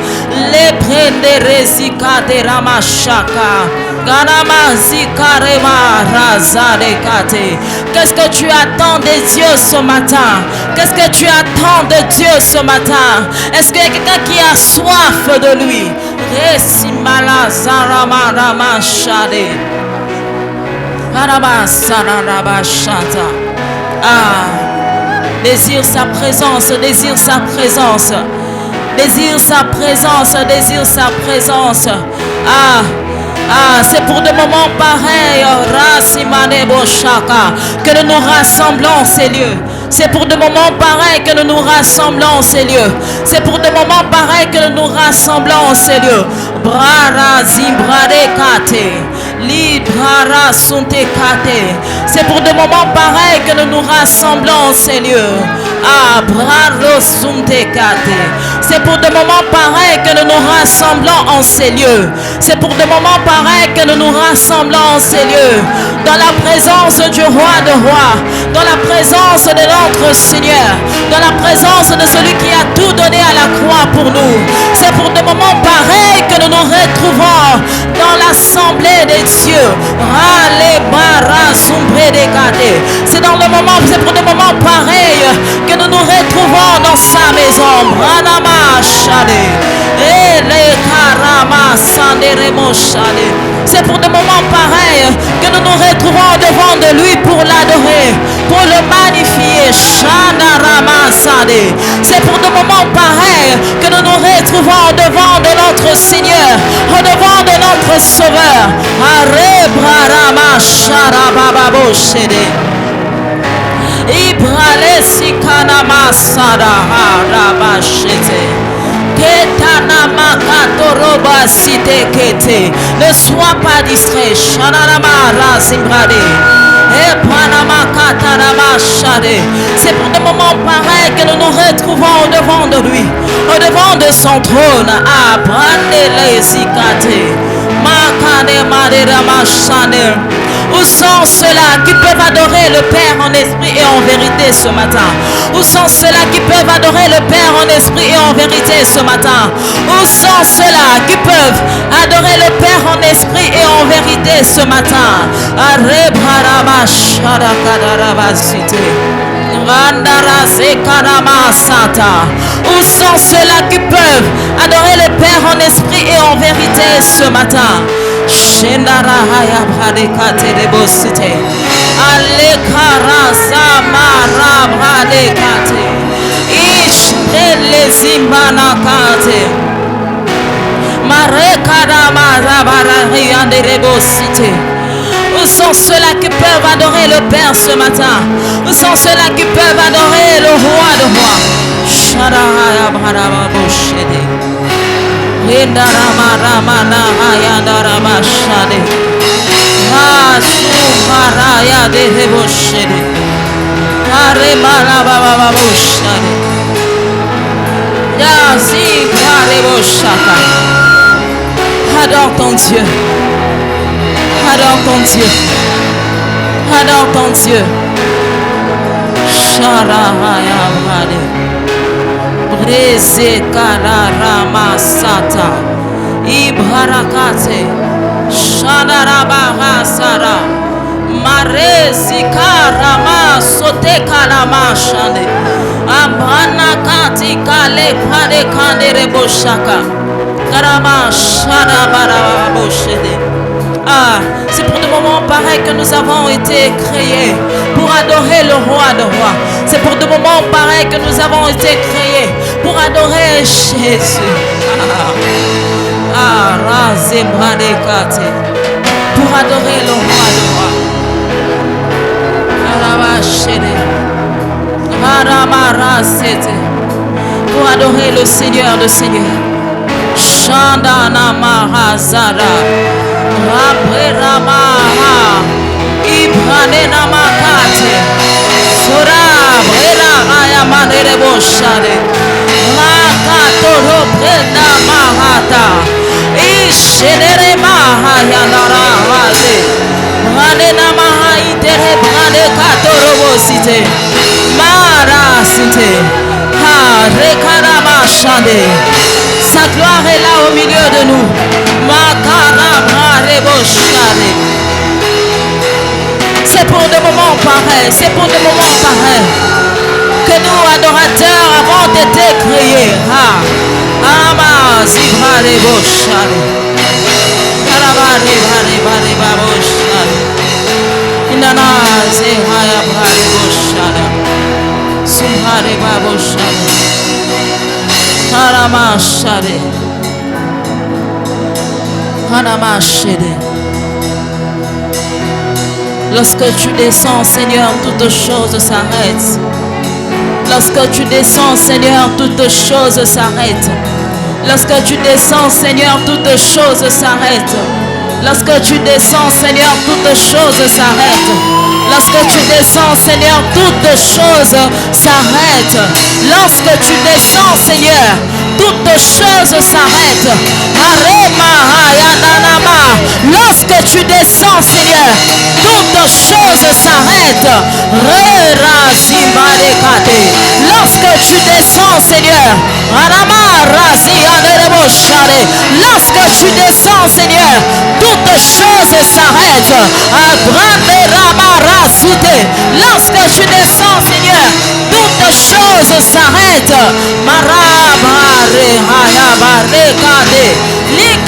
Qu'est-ce que tu attends de Dieu ce matin? Qu'est-ce que tu attends de Dieu ce matin? Est-ce qu'il y a quelqu'un qui a soif de lui? Ah, désire sa présence, désire sa présence, désire sa présence, désire sa présence. Ah, c'est pour des moments pareils que nous nous rassemblons ces lieux. C'est pour des moments pareils que nous nous rassemblons ces lieux. C'est pour des moments pareils que nous nous rassemblons ces lieux. C'est pour des moments pareils que nous nous rassemblons ces lieux. Ah, c'est pour des moments pareils que nous nous rassemblons en ces lieux. C'est pour des moments pareils que nous nous rassemblons en ces lieux. Dans la présence du roi de rois, dans la présence de notre Seigneur, dans la présence de celui qui a tout donné à la croix pour nous. C'est pour des moments pareils que nous nous retrouvons dans l'assemblée des dieux. C'est dans le moment, c'est pour des moments pareils que nous nous retrouvons dans sa maison. C'est pour des moments pareils que nous nous retrouvons devant de lui pour l'adorer, pour le magnifier. C'est pour des moments pareils que nous nous retrouvons devant de notre Seigneur, devant de notre Sauveur. Ne sois pas distrait. C'est pour des moments pareils que nous nous retrouvons au devant de lui, au devant de son trône. Où sont ceux-là qui peuvent adorer le Père en esprit et en vérité ce matin? Où sont ceux-là qui peuvent adorer le Père en esprit et en vérité ce matin? Où sont ceux-là qui peuvent adorer le Père en esprit et en vérité ce matin? Où sont ceux-là qui peuvent adorer le Père en esprit et en vérité ce matin? Où sont ceux-là qui peuvent adorer le Père ce matin? Où sont ceux-là qui peuvent adorer le roi Sharahaya Bharababushede. Indarama Ramana Hayandarabashade. Hasumaraya Dehebushede. Haremala Bababushade. Yazi Kareboshaka. Adore ton Dieu. Adore ton Dieu. Adore ton Dieu. Sharahaya Bhade. Breze Kararama Sata. Ibharakate. Shanarabaha Sara. Marezi Karama Sote Kalama Shande. Abana Kati Kale Pade Kandere Boshaka. Karama Shanabara Boshede. Ah, c'est pour des moments pareils que nous avons été créés pour adorer le roi de rois. C'est pour des moments pareils que nous avons été créés pour adorer Jésus. Razemradekate. Pour adorer le roi de rois. Pour adorer le Seigneur de Seigneurs. Chandana Mahazara. Rabramaha Ibranena Makate Sura Brera Ayamane Boshade Makato Robrena Mahata Ishenere Mahayanara Raze Ranena Mahaitere Brane Katorobosite Mara Sinte Ha Rekarama Shade. Sa gloire est là au milieu de nous. C'est pour des moments pareils, c'est pour des moments pareils que nous, adorateurs, avons été créés. Lorsque tu descends, Seigneur, toutes choses s'arrêtent. Lorsque tu descends, Seigneur, toutes choses s'arrêtent. Lorsque tu descends, Seigneur, toutes choses s'arrêtent. Lorsque tu descends, Seigneur, toutes choses s'arrêtent. Lorsque tu descends, Seigneur, toutes choses s'arrêtent. Lorsque tu descends, Seigneur, toutes choses s'arrêtent. Lorsque tu descends, Seigneur, toutes choses s'arrêtent. Lorsque tu descends, Seigneur, lorsque tu descends, Seigneur, toutes choses s'arrêtent. Lorsque tu descends, Seigneur, toutes choses s'arrêtent.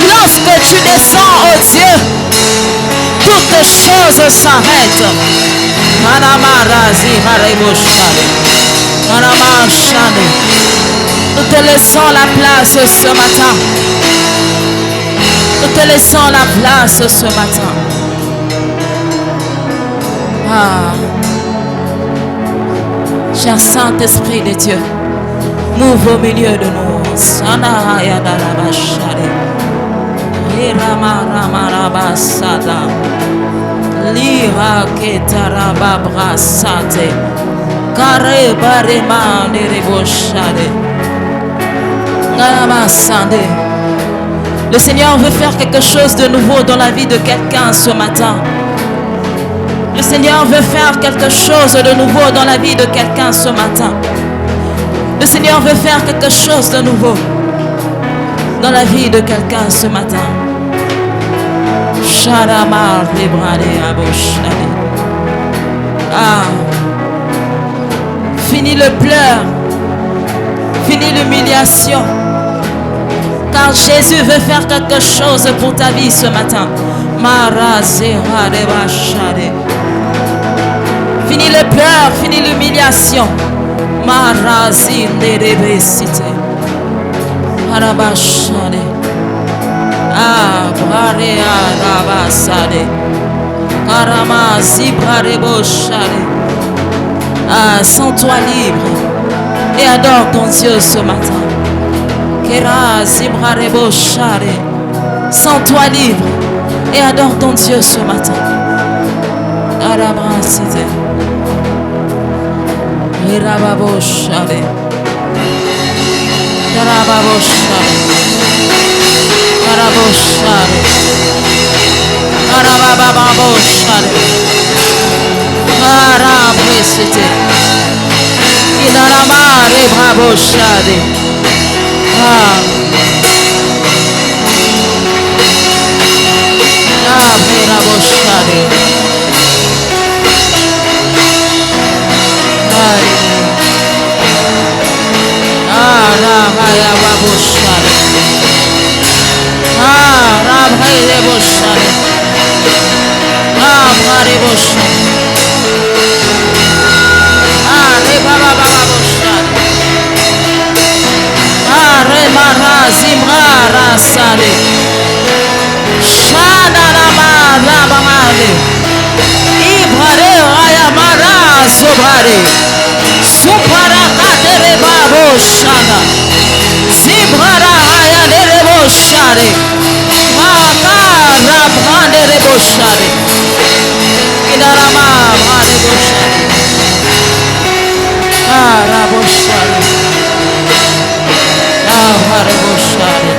Lorsque tu descends, oh Dieu, toutes choses s'arrêtent. Nous te laissons la place ce matin. Nous te laissons la place ce matin. Cher Saint-Esprit de Dieu, mouve au milieu de nous. Lira ketarababra sate kare barema nereboshade namasande. Le Seigneur veut faire quelque chose de nouveau dans la vie de quelqu'un ce matin. Le Seigneur veut faire quelque chose de nouveau dans la vie de quelqu'un ce matin. Le Seigneur veut faire quelque chose de nouveau dans la vie de quelqu'un ce matin. Fini le pleur, fini l'humiliation, car Jésus veut faire quelque chose pour ta vie ce matin. Fini le pleur, fini l'humiliation. Ah, sens-toi libre et adore ton Dieu ce matin. Kera Zibrarebo Share. Sens-toi libre et adore ton Dieu ce matin. Arabrasite. Irababo Share. Karababo Share. Karabo Share. Karababo Share. Arabrasite. Inaramare Bravo Share. Ah. Bravo Share. Rabaya Bravo Share. Rabaya Bravo Share. Bravo Share. Rebaba Bravo Share. Remara Zimara Sale. Shanarama Rabamale. Ibrare Ayamara Sobrare. Supara Katere Babo Shana. Zibrara Ayanerebo Share. Makara Branderebo Share. Inarama Branderebo Share. Rabo Share. Rabo Share.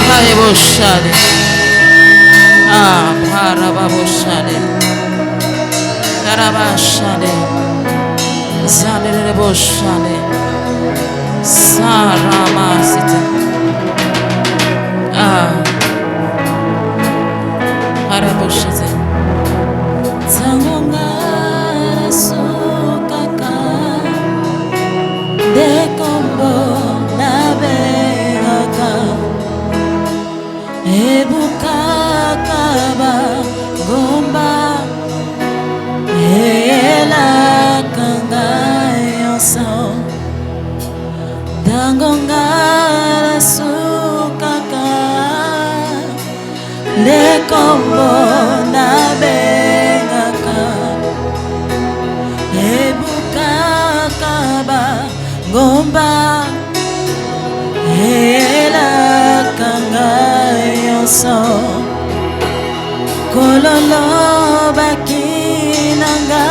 Rabo Share. Rabo Share. Karabashane. Zanere Shane. Saramasite. Araboshite. Tangonga sukaka. Dekombo na beraka. Ebukaka ba gomba. Ela kanga yoso. Dangonga sukaka. Dekombo na beraka. Ebukaka ba gomba. Ela kanga yoso. Kololo bakinanga.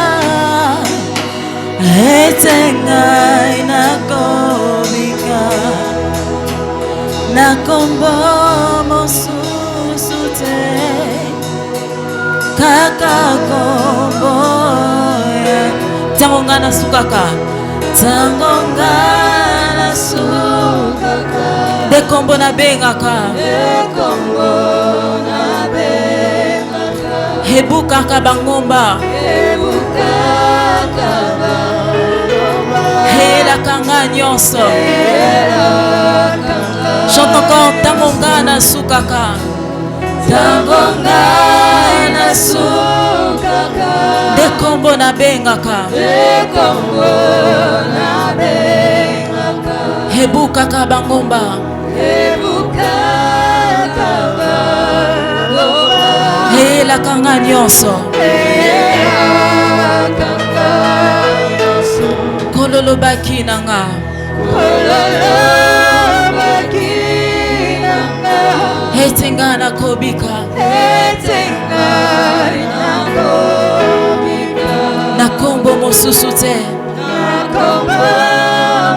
Etenga inakobika. Nakombo mosusute. Kaka kombo ya. Tangongana sukaka. Tangongana sukaka. Dekombo na bengaka. Dekombo na bengaka. Hebukaka bangomba. Hebukaka bangomba. Hela kanga nyonso. Hela kanga. Chante encore tangongana sukaka. Tangongana sukaka. Dekombo na bengaka. Dekombo na bengaka. Hebukaka bangomba. Hebukaka bangomba. Hela kanga nyonso. Hela kanga nyonso. Kololo bakinanga. Kololo bakinanga. Hetengana kobika. Hetengana kobika. Nakombo mosusu te. Nakombo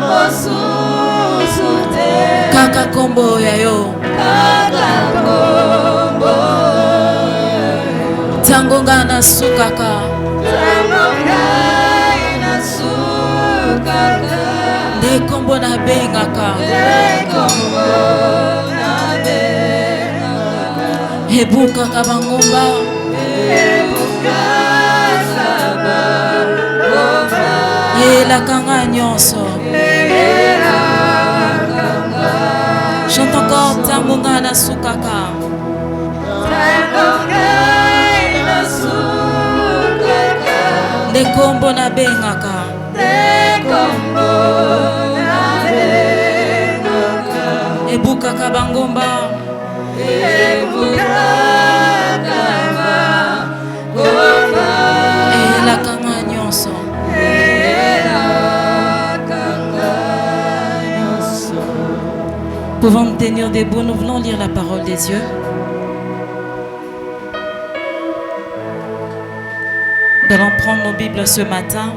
mosusu te. Kaka kombo yayo. Kaka kombo yayo. Tangongana sukaka. Tangongana sukaka. Dekombo na bengaka. Dekombo na bengaka. Hebukaka bangomba. Hebukaka bangomba. Hela kanga nyonso. Hela kanga. Chante encore tangongana sukaka. Tangongana sukaka. Dekombo na bengaka. Dekombo na bengaka. Hebukaka bangomba. Hebukaka bangomba. Hela kanga nyonso. Pouvons nous tenir debout, nous voulons lire la parole des dieux. Nous allons prendre nos Bibles ce matin.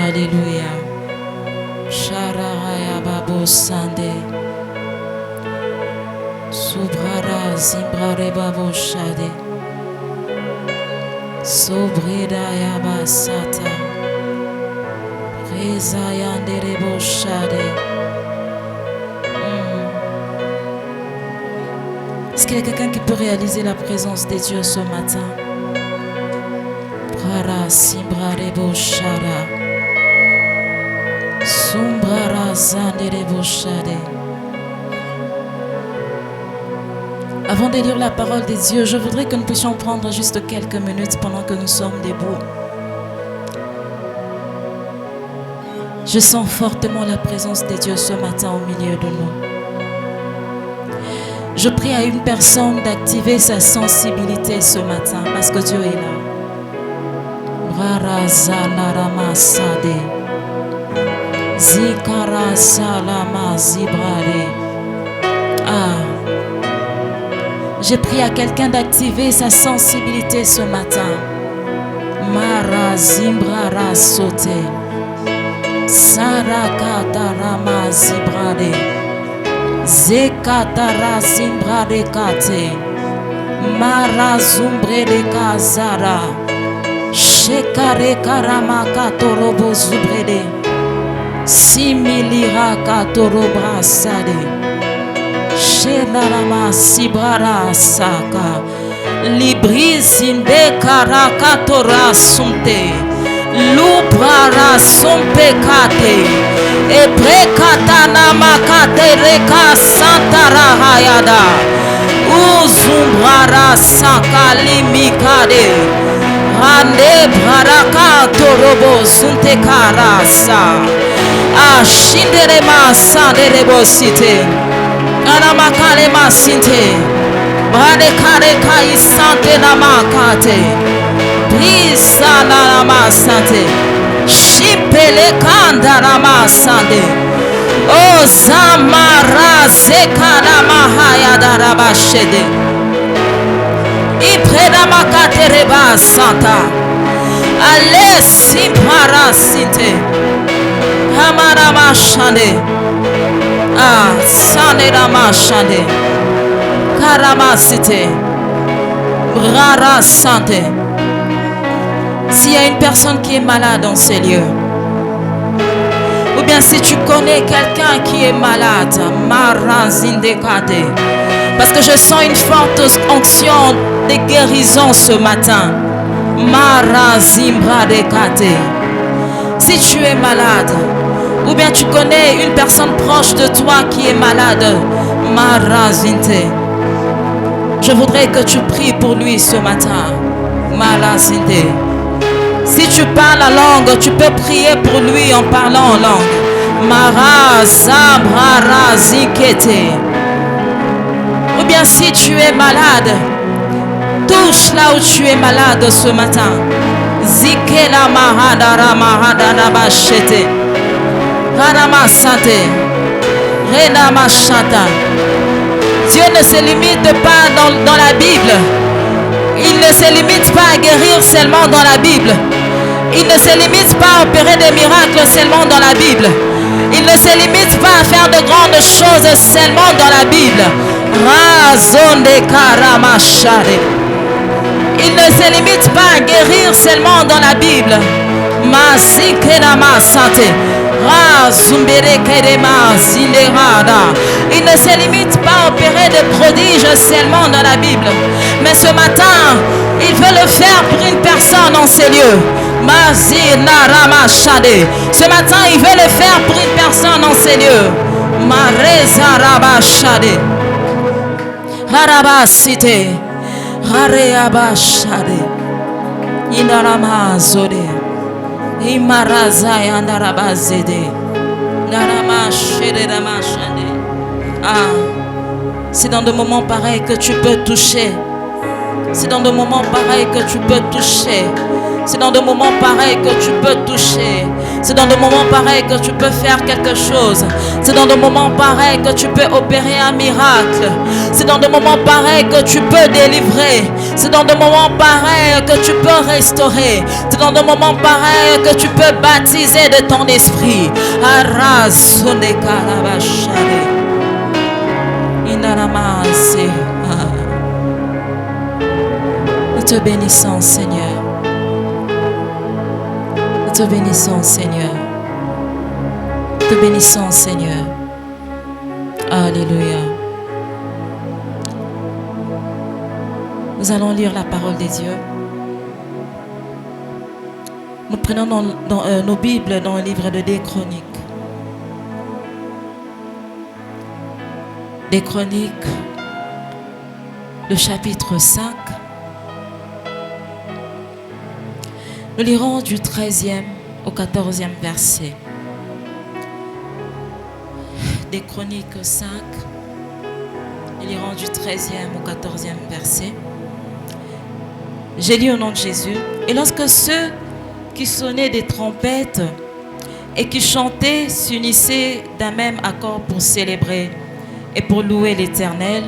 Alléluia. Sharaya babo sande. Subrara zimbrare babo shade. Sobrida yaba sata. Reza yandere bo shade. Est-ce qu'il y a quelqu'un qui peut réaliser la présence des dieux ce matin? Brara simbrare bo shara. Sumbrara zandere bo shade. Avant de lire la parole des dieux, je voudrais que nous puissions prendre juste quelques minutes pendant que nous sommes debout. Je sens fortement la présence des dieux ce matin au milieu de nous. Je prie à une personne d'activer sa sensibilité ce matin parce que Dieu est là. Brara zanarama sade. Zikara salama zibrare. J'ai prié à quelqu'un d'activer sa sensibilité ce matin. Mara zimbrara sote. Sarakatarama zibrare. Zekatara zimbrare kate. Mara zumbrere kazara. Shekare karama katorobo zubrede. Similira katoroba sade. Shenarama sibara saka. Librizinde karakatora sumte. Lubrara sumpekate. Ebrekatana makate reka santara hayada. Uzumbrara saka limikade. Rande braraka torobo sunte karasa. Ashinderema sanderebo site. Anamakale masinte. Brade kare kai sante namakate. Brisa namasante. Shipele kandara masande. O zamara sekana mahaya darabashede. Ipreda makate reba santa. Ale simpara sinte. Hamara mashande. Sande ramashande. Karama site. Brara sante. S'il y a une personne qui est malade dans ces lieux, ou bien si tu connais quelqu'un qui est malade, marazindekate, parce que je sens une forte onction de guérison ce matin, marazimbradekate. Si tu es malade, ou bien tu connais une personne proche de toi qui est malade, marazinte, je voudrais que tu pries pour lui ce matin, marazinte. Si tu parles la langue, tu peux prier pour lui en parlant en langue. Mara Zabrara Zikete. Ou bien si tu es malade, touche là où tu es malade ce matin. Zikela Mahadara Mahadara Bashete. Radama Sante. Renama Shata. Dieu ne se limite pas dans la Bible. Il ne se limite pas à guérir seulement dans la Bible. Il ne se limite pas à opérer des miracles seulement dans la Bible. Il ne se limite pas à faire de grandes choses seulement dans la Bible. Il ne se limite pas à guérir seulement dans la Bible. Il ne se limite pas à opérer des prodiges seulement dans la Bible. Mais ce matin, il veut le faire pour une personne en ces lieux. Ce matin, il veut le faire pour une personne en ces lieux. Harabasite, Hareabashade, Indaramazode, Imaraza Yandarabazede, Naramashede Ramashade. C'est dans des moments pareils que tu peux toucher. C'est dans des moments pareils que tu peux toucher C'est dans des moments pareils que tu peux toucher. C'est dans des moments pareils que tu peux faire quelque chose. C'est dans des moments pareils que tu peux opérer un miracle. C'est dans des moments pareils que tu peux délivrer. C'est dans des moments pareils que tu peux restaurer. C'est dans des moments pareils que tu peux baptiser de ton esprit. Nous te bénissons, Seigneur. Nous te bénissons, Seigneur. Nous te bénissons, Seigneur. Alléluia. Nous allons lire la parole des dieux. Nous prenons dans nos Bibles dans le livre de Des Chroniques. Des Chroniques, le chapitre 5. Nous lirons du 13e au 14e verset. Des Chroniques 5. Nous lirons du 13e au 14e verset. J'ai lu au nom de Jésus. Et lorsque ceux qui sonnaient des trompettes et qui chantaient s'unissaient d'un même accord pour célébrer et pour louer l'Éternel,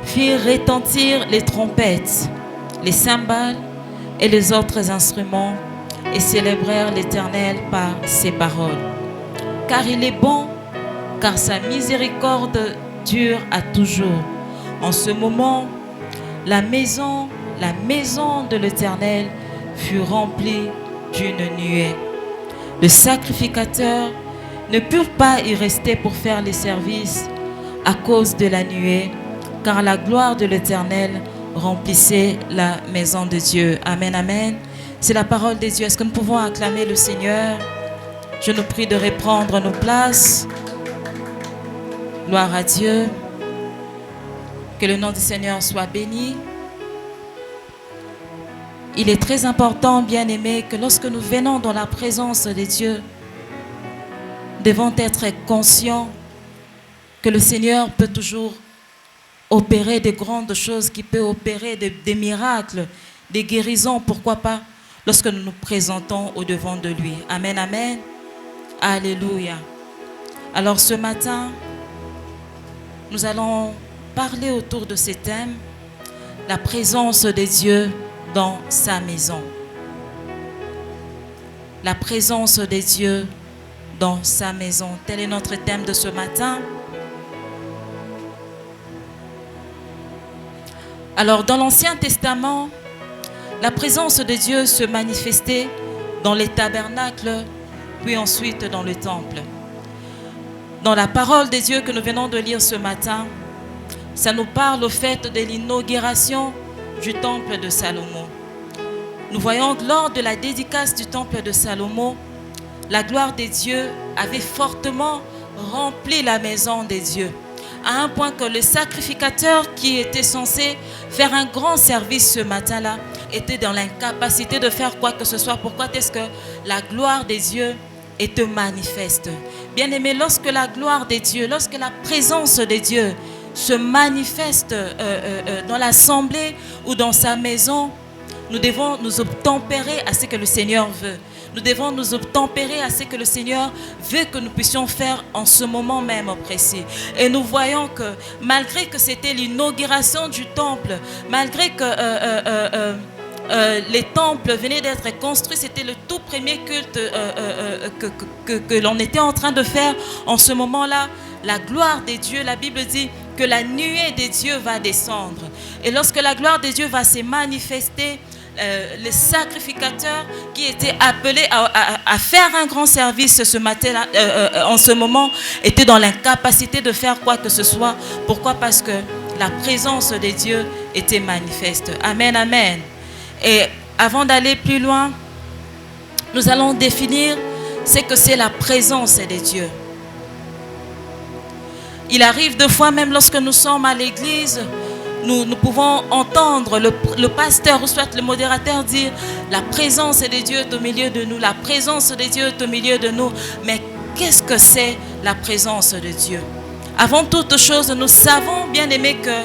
firent retentir les trompettes, les cymbales et les autres instruments et célébrèrent l'Éternel par ces paroles. Car il est bon, car sa miséricorde dure à toujours. En ce moment, la maison de l'Éternel fut remplie d'une nuée. Le sacrificateur ne put pas y rester pour faire les services à cause de la nuée, car la gloire de l'Éternel remplissait la maison de Dieu. Amen, amen. C'est la parole de Dieu. Est-ce que nous pouvons acclamer le Seigneur? Je nous prie de reprendre nos places. Gloire à Dieu. Que le nom du Seigneur soit béni. Il est très important, bien-aimés, que lorsque nous venons dans la présence de Dieu, nous devons être conscients que le Seigneur peut toujours opérer de grandes choses, qui peut opérer des miracles, des guérisons, pourquoi pas, lorsque nous nous présentons au devant de lui. Amen, amen. Alléluia. Alors ce matin, nous allons parler autour de ces thèmes, la présence de Dieu dans sa maison. La présence de Dieu dans sa maison. Tel est notre thème de ce matin. Alors, dans l'Ancien Testament, la présence de Dieu se manifestait dans les tabernacles, puis ensuite dans le temple. Dans la parole de Dieu que nous venons de lire ce matin, ça nous parle au fait de l'inauguration du temple de Salomon. Nous voyons que lors de la dédicace du temple de Salomon, la gloire de Dieu avait fortement rempli la maison de Dieu, à un point que le sacrificateur qui était censé faire un grand service ce matin-là était dans l'incapacité de faire quoi que ce soit. Pourquoi est-ce que la gloire de Dieu était manifeste? Bien-aimé, lorsque la gloire de Dieu, lorsque la présence de Dieu se manifeste dans l'assemblée ou dans sa maison, nous devons nous obtempérer à ce que le Seigneur veut. Nous devons nous obtempérer à ce que le Seigneur veut que nous puissions faire en ce moment même précis. Et nous voyons que malgré que c'était l'inauguration du temple, malgré que les temples venaient d'être construits, c'était le tout premier culte que l'on était en train de faire en ce moment-là. La gloire de Dieu, la Bible dit que la nuée de Dieu va descendre. Et lorsque la gloire de Dieu va se manifester, les sacrificateurs qui étaient appelés à faire un grand service ce matin-là, en ce moment, étaient dans l'incapacité de faire quoi que ce soit. Pourquoi? Parce que la présence de Dieu était manifeste. Amen, amen. Et avant d'aller plus loin, nous allons définir ce que c'est la présence de Dieu. Il arrive deux fois, même lorsque nous sommes à l'église, nous pouvons entendre le pasteur ou soit le modérateur dire la présence de Dieu est au milieu de nous, la présence de Dieu est au milieu de nous. Mais qu'est-ce que c'est la présence de Dieu? Avant toute chose, nous savons, bien aimé, que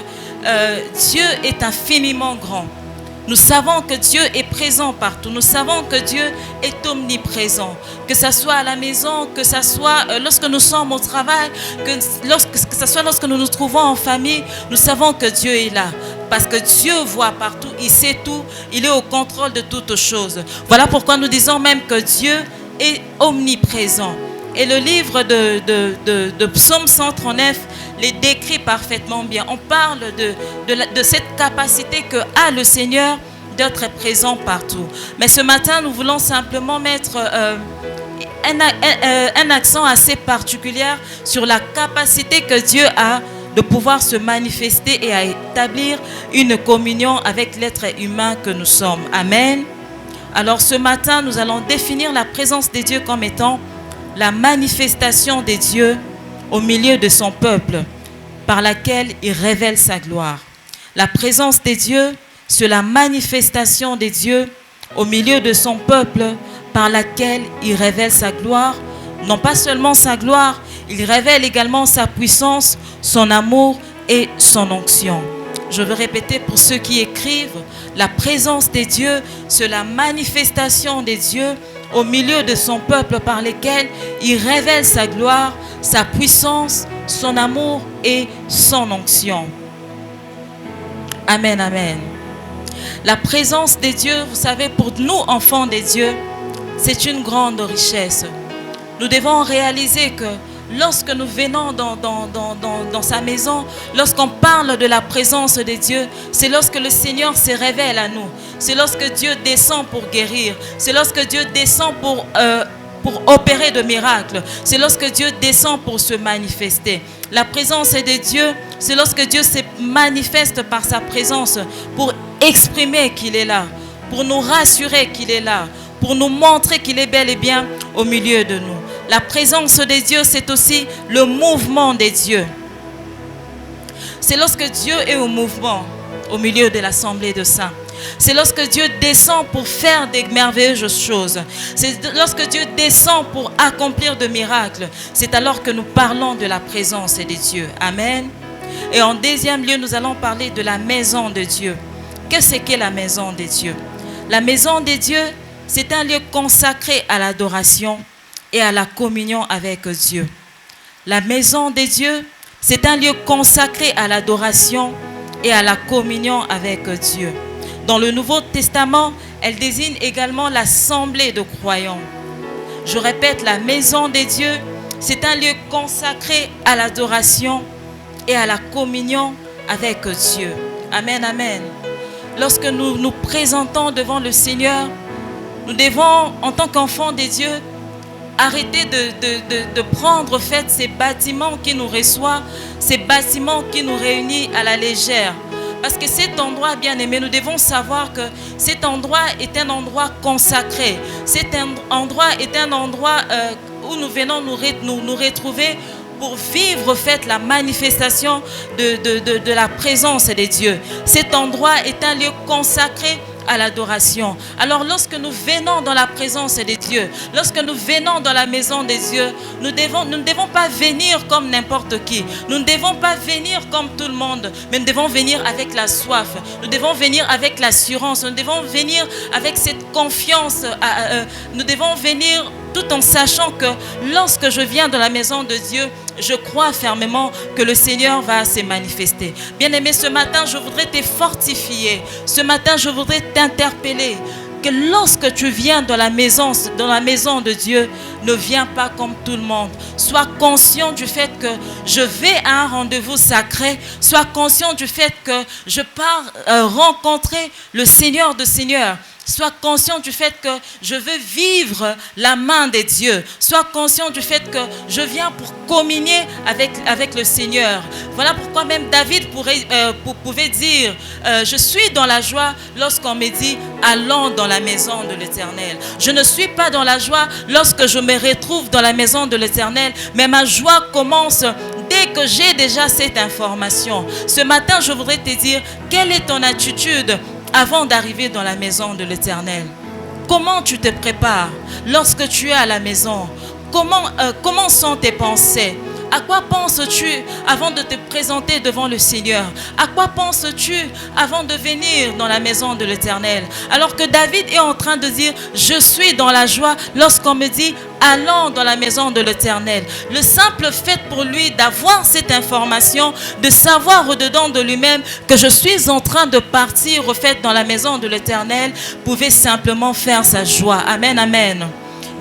Dieu est infiniment grand. Nous savons que Dieu est présent partout. Nous savons que Dieu est omniprésent. Que ce soit à la maison, que ce soit lorsque nous sommes au travail, que ce soit lorsque nous nous trouvons en famille, nous savons que Dieu est là. Parce que Dieu voit partout, il sait tout, il est au contrôle de toutes choses. Voilà pourquoi nous disons même que Dieu est omniprésent. Et le livre de Psaume 139 les décrit parfaitement bien. On parle de cette capacité que a le Seigneur d'être présent partout. Mais ce matin, nous voulons simplement mettre un accent assez particulier sur la capacité que Dieu a de pouvoir se manifester et à établir une communion avec l'être humain que nous sommes. Amen. Alors ce matin, nous allons définir la présence de Dieu comme étant la manifestation de Dieu au milieu de son peuple, par laquelle il révèle sa gloire. La présence de Dieu, c'est la manifestation de Dieu au milieu de son peuple, par laquelle il révèle sa gloire. Non pas seulement sa gloire, il révèle également sa puissance, son amour et son onction. Je veux répéter pour ceux qui écrivent, la présence de Dieu, c'est la manifestation de Dieu au milieu de son peuple par lequel il révèle sa gloire, sa puissance, son amour et son onction. Amen, amen. La présence de Dieu, vous savez, pour nous, enfants de Dieu, c'est une grande richesse. Nous devons réaliser que lorsque nous venons dans sa maison, lorsqu'on parle de la présence de Dieu, c'est lorsque le Seigneur se révèle à nous. C'est lorsque Dieu descend pour guérir. C'est lorsque Dieu descend pour opérer de miracles. C'est lorsque Dieu descend pour se manifester. La présence de Dieu, c'est lorsque Dieu se manifeste par sa présence pour exprimer qu'il est là, pour nous rassurer qu'il est là, pour nous montrer qu'il est bel et bien au milieu de nous. La présence de Dieu, c'est aussi le mouvement de Dieu. C'est lorsque Dieu est au mouvement, au milieu de l'assemblée de saints. C'est lorsque Dieu descend pour faire des merveilleuses choses. C'est lorsque Dieu descend pour accomplir de miracles. C'est alors que nous parlons de la présence de Dieu. Amen. Et en deuxième lieu, nous allons parler de la maison de Dieu. Qu'est-ce qu'est la maison de Dieu? La maison de Dieu, c'est un lieu consacré à l'adoration et à la communion avec Dieu. La maison de Dieu, c'est un lieu consacré à l'adoration et à la communion avec Dieu. Dans le Nouveau Testament, elle désigne également l'assemblée de croyants. Je répète, la maison de Dieu, c'est un lieu consacré à l'adoration et à la communion avec Dieu. Amen, amen. Lorsque nous nous présentons devant le Seigneur, nous devons, en tant qu'enfants de Dieu, arrêter de prendre fait ces bâtiments qui nous reçoivent, ces bâtiments qui nous réunissent à la légère. Parce que cet endroit, bien aimé, nous devons savoir que cet endroit est un endroit consacré. Cet endroit est un endroit où nous venons nous retrouver pour vivre la manifestation de la présence de Dieu. Cet endroit est un lieu consacré à l'adoration. Alors lorsque nous venons dans la présence de Dieu, lorsque nous venons dans la maison de Dieu, nous ne devons pas venir comme n'importe qui. Nous ne devons pas venir comme tout le monde, mais nous devons venir avec la soif. Nous devons venir avec l'assurance. Nous devons venir avec cette confiance. Nous devons venir tout en sachant que lorsque je viens dans la maison de Dieu, je crois fermement que le Seigneur va se manifester. Bien-aimé, ce matin, je voudrais te fortifier. Ce matin, je voudrais t'interpeller. Que lorsque tu viens dans la maison de Dieu, ne viens pas comme tout le monde. Sois conscient du fait que je vais à un rendez-vous sacré. Sois conscient du fait que je pars rencontrer le Seigneur de Seigneurs. Sois conscient du fait que je veux vivre la main de Dieu. Sois conscient du fait que je viens pour communier avec le Seigneur. Voilà pourquoi même David pouvait dire je suis dans la joie lorsqu'on me dit allons dans la maison de l'Éternel. Je ne suis pas dans la joie lorsque je me retrouve dans la maison de l'Éternel, mais ma joie commence dès que j'ai déjà cette information. Ce matin, je voudrais te dire quelle est ton attitude avant d'arriver dans la maison de l'Éternel. Comment tu te prépares lorsque tu es à la maison? Comment sont tes pensées? À quoi penses-tu avant de te présenter devant le Seigneur? À quoi penses-tu avant de venir dans la maison de l'Éternel? Alors que David est en train de dire, je suis dans la joie lorsqu'on me dit, allons dans la maison de l'Éternel. Le simple fait pour lui d'avoir cette information, de savoir au-dedans de lui-même que je suis en train de partir au fait dans la maison de l'Éternel, pouvait simplement faire sa joie. Amen, amen.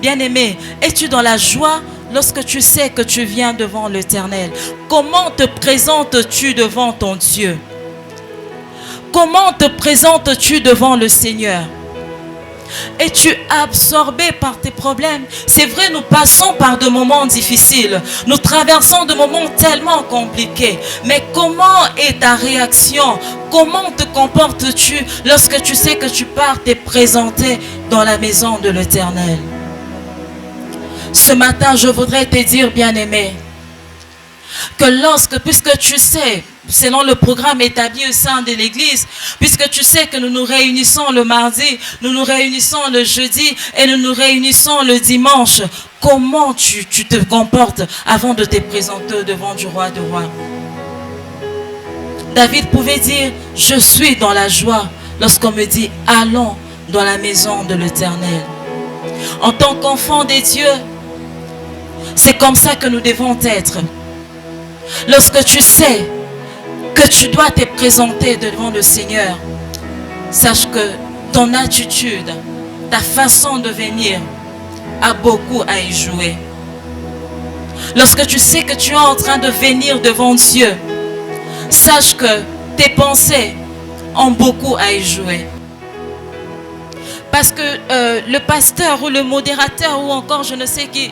Bien-aimé, es-tu dans la joie lorsque tu sais que tu viens devant l'Éternel? Comment te présentes-tu devant ton Dieu? Comment te présentes-tu devant le Seigneur? Es-tu absorbé par tes problèmes? C'est vrai, nous passons par de moments difficiles. Nous traversons de moments tellement compliqués. Mais comment est ta réaction? Comment te comportes-tu lorsque tu sais que tu pars te présenter dans la maison de l'Éternel? Ce matin, je voudrais te dire, bien-aimé, que puisque tu sais, selon le programme établi au sein de l'Église, puisque tu sais que nous nous réunissons le mardi, nous nous réunissons le jeudi et nous nous réunissons le dimanche, comment tu te comportes avant de te présenter devant du roi de rois? David pouvait dire, je suis dans la joie lorsqu'on me dit, allons dans la maison de l'Éternel. En tant qu'enfant des dieux, c'est comme ça que nous devons être. Lorsque tu sais que tu dois te présenter devant le Seigneur, sache que ton attitude, ta façon de venir a beaucoup à y jouer. Lorsque tu sais que tu es en train de venir devant Dieu, sache que tes pensées ont beaucoup à y jouer. Parce que le pasteur ou le modérateur ou encore je ne sais qui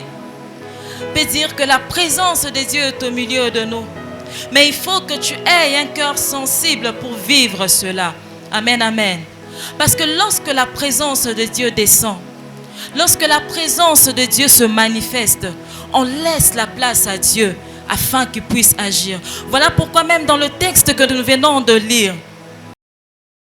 peut dire que la présence de Dieu est au milieu de nous. Mais il faut que tu aies un cœur sensible pour vivre cela. Amen, amen. Parce que lorsque la présence de Dieu descend, lorsque la présence de Dieu se manifeste, on laisse la place à Dieu afin qu'il puisse agir. Voilà pourquoi même dans le texte que nous venons de lire,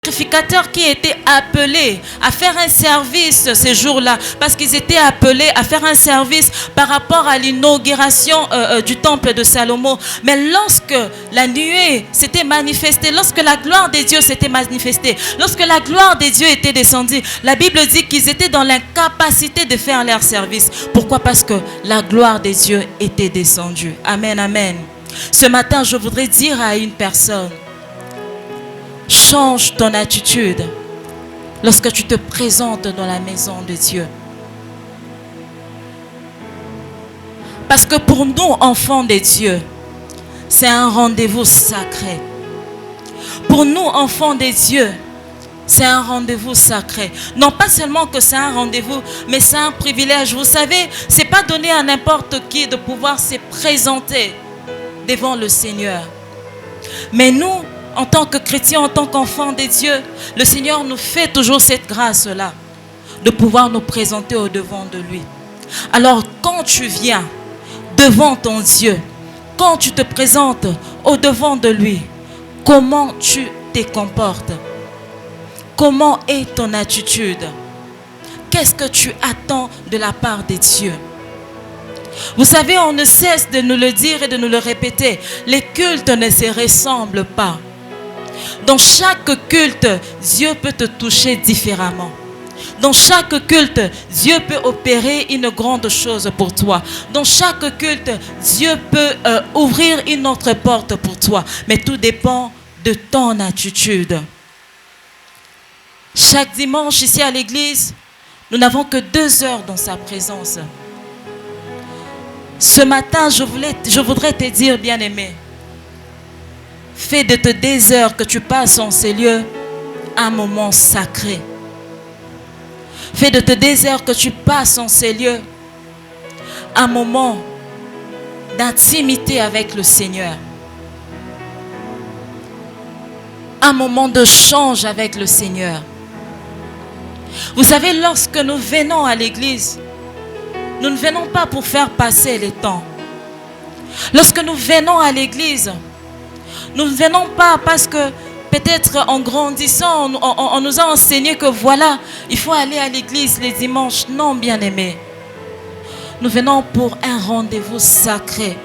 sacrificateurs qui étaient appelés à faire un service ces jours-là, parce qu'ils étaient appelés à faire un service par rapport à l'inauguration du temple de Salomon. Mais lorsque la nuée s'était manifestée, lorsque la gloire des dieux s'était manifestée, lorsque la gloire des dieux était descendue, la Bible dit qu'ils étaient dans l'incapacité de faire leur service. Pourquoi? Parce que la gloire des dieux était descendue. Amen, amen. Ce matin, je voudrais dire à une personne, change ton attitude lorsque tu te présentes dans la maison de Dieu. Parce que pour nous, enfants de Dieu, c'est un rendez-vous sacré. Pour nous, enfants de Dieu, c'est un rendez-vous sacré. Non pas seulement que c'est un rendez-vous, mais c'est un privilège. Vous savez, ce n'est pas donné à n'importe qui de pouvoir se présenter devant le Seigneur. Mais nous, en tant que chrétiens, en tant qu'enfants de Dieu, le Seigneur nous fait toujours cette grâce-là, de pouvoir nous présenter au-devant de lui. Alors, quand tu viens devant ton Dieu, quand tu te présentes au-devant de lui, comment tu te comportes? Comment est ton attitude? Qu'est-ce que tu attends de la part de Dieu? Vous savez, on ne cesse de nous le dire et de nous le répéter. Les cultes ne se ressemblent pas. Dans chaque culte, Dieu peut te toucher différemment. Dans chaque culte, Dieu peut opérer une grande chose pour toi. Dans chaque culte, Dieu peut ouvrir une autre porte pour toi. Mais tout dépend de ton attitude. Chaque dimanche, ici à l'église, nous n'avons que 2 heures dans sa présence. Ce matin, je voudrais te dire, bien-aimé, fais de tes 2 heures que tu passes en ces lieux un moment sacré. Fais de tes 2 heures que tu passes en ces lieux un moment d'intimité avec le Seigneur. Un moment de change avec le Seigneur. Vous savez, lorsque nous venons à l'église, nous ne venons pas pour faire passer le temps. Lorsque nous venons à l'église, nous ne venons pas parce que peut-être en grandissant, on nous a enseigné que voilà, il faut aller à l'église les dimanches. Non, bien-aimés. Nous venons pour un rendez-vous sacré.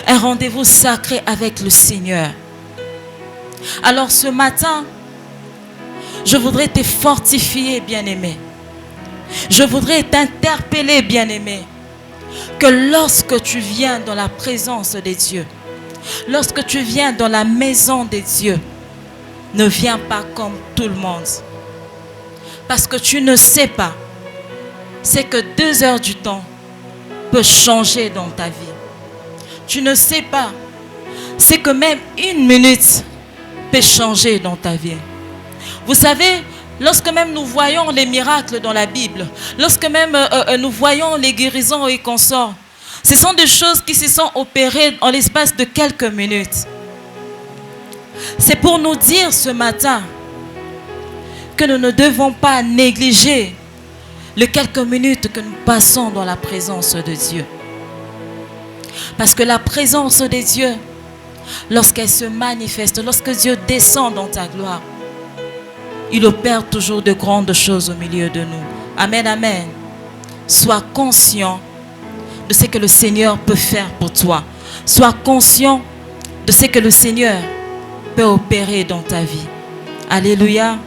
Un rendez-vous sacré avec le Seigneur. Alors ce matin, je voudrais te fortifier, bien-aimé. Je voudrais t'interpeller, bien-aimé, que lorsque tu viens dans la présence de Dieu, lorsque tu viens dans la maison de Dieu, ne viens pas comme tout le monde. Parce que tu ne sais pas, c'est que 2 heures du temps peut changer dans ta vie. Tu ne sais pas, c'est que même 1 minute peut changer dans ta vie. Vous savez, lorsque même nous voyons les miracles dans la Bible, lorsque même nous voyons les guérisons et consorts, ce sont des choses qui se sont opérées en l'espace de quelques minutes. C'est pour nous dire ce matin que nous ne devons pas négliger les quelques minutes que nous passons dans la présence de Dieu. Parce que la présence de Dieu, lorsqu'elle se manifeste, lorsque Dieu descend dans ta gloire, il opère toujours de grandes choses au milieu de nous. Amen, amen. Sois conscient de ce que le Seigneur peut faire pour toi. Sois conscient de ce que le Seigneur peut opérer dans ta vie. Alléluia.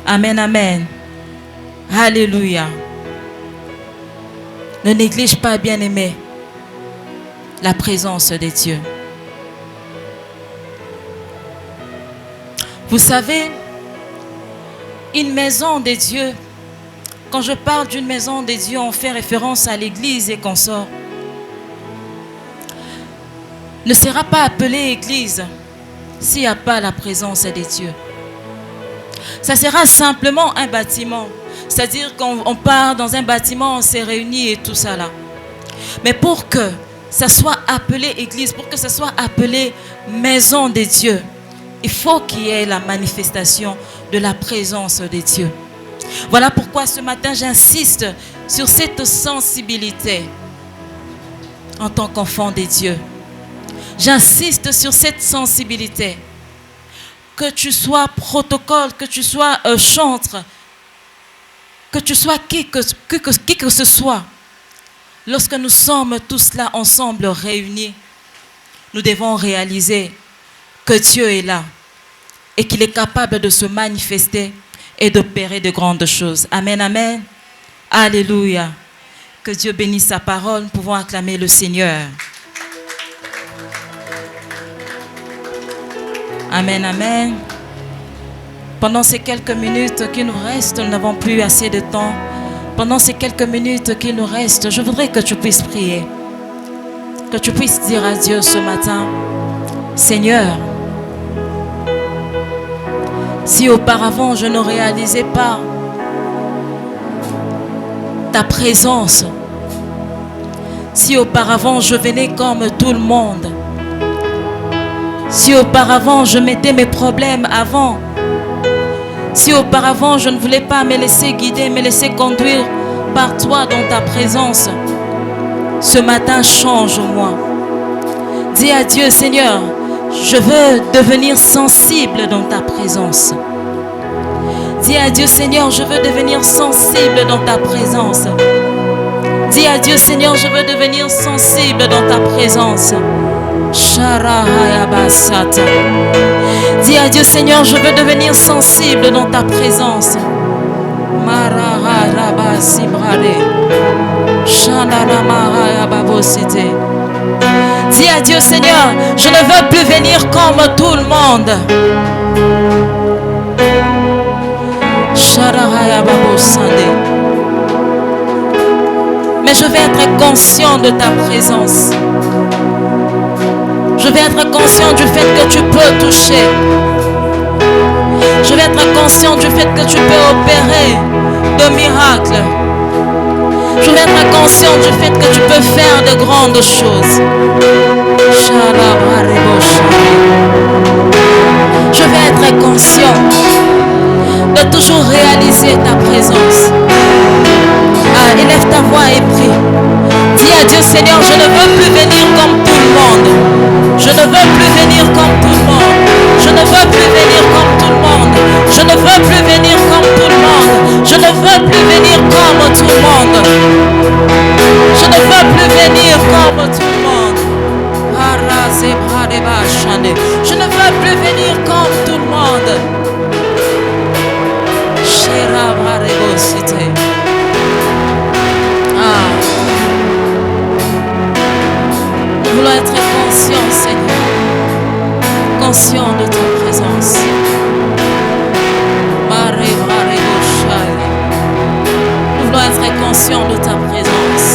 Amen, amen. Alléluia. Ne néglige pas, bien-aimé, la présence de Dieu. Vous savez, une maison de Dieu, quand je parle d'une maison de Dieu, on fait référence à l'église et consorts, ne sera pas appelée église s'il n'y a pas la présence de Dieu. Ça sera simplement un bâtiment. C'est-à-dire qu'on part dans un bâtiment, on s'est réunis et tout ça là. Mais pour que ça soit appelé église, pour que ça soit appelé maison de Dieu, il faut qu'il y ait la manifestation de la présence de Dieu. Voilà pourquoi ce matin j'insiste sur cette sensibilité en tant qu'enfant de Dieu. J'insiste sur cette sensibilité. Que tu sois protocole, que tu sois chantre, que tu sois qui que ce soit. Lorsque nous sommes tous là ensemble réunis, nous devons réaliser que Dieu est là et qu'il est capable de se manifester et d'opérer de grandes choses. Amen, amen. Alléluia. Que Dieu bénisse sa parole. Nous pouvons acclamer le Seigneur. Amen, amen. Pendant ces quelques minutes qui nous restent, nous n'avons plus assez de temps. Pendant ces quelques minutes qui nous restent, je voudrais que tu puisses prier. Que tu puisses dire à Dieu ce matin, Seigneur, si auparavant je ne réalisais pas ta présence, si auparavant je venais comme tout le monde, si auparavant je mettais mes problèmes avant, si auparavant je ne voulais pas me laisser guider, me laisser conduire par toi dans ta présence, ce matin change-moi. Dis à Dieu, Seigneur, je veux devenir sensible dans ta présence. Dis à Dieu, Seigneur, je veux devenir sensible dans ta présence. Dis à Dieu, Seigneur, je veux devenir sensible dans ta présence. Dis à Dieu, Seigneur, je veux devenir sensible dans ta présence. Dis à Dieu, Seigneur, je ne veux plus venir comme tout le monde. Mais je vais être conscient de ta présence. Je vais être conscient du fait que tu peux toucher. Je vais être conscient du fait que tu peux opérer de miracles. Je vais être conscient du fait que tu peux faire de grandes choses. Je vais être conscient de toujours réaliser ta présence. Ah, élève ta voix et prie. Dis à Dieu, Seigneur, je ne veux plus venir comme tout le monde. Je ne veux plus venir comme tout le monde. Je ne veux plus venir comme tout le monde. Je ne veux plus venir comme tout le monde. Je ne veux plus venir comme tout le monde. Je ne veux plus venir comme tout le monde. Ah. Nous voulons être conscients, Seigneur, conscients de ta présence. Nous voulons être conscients de ta présence.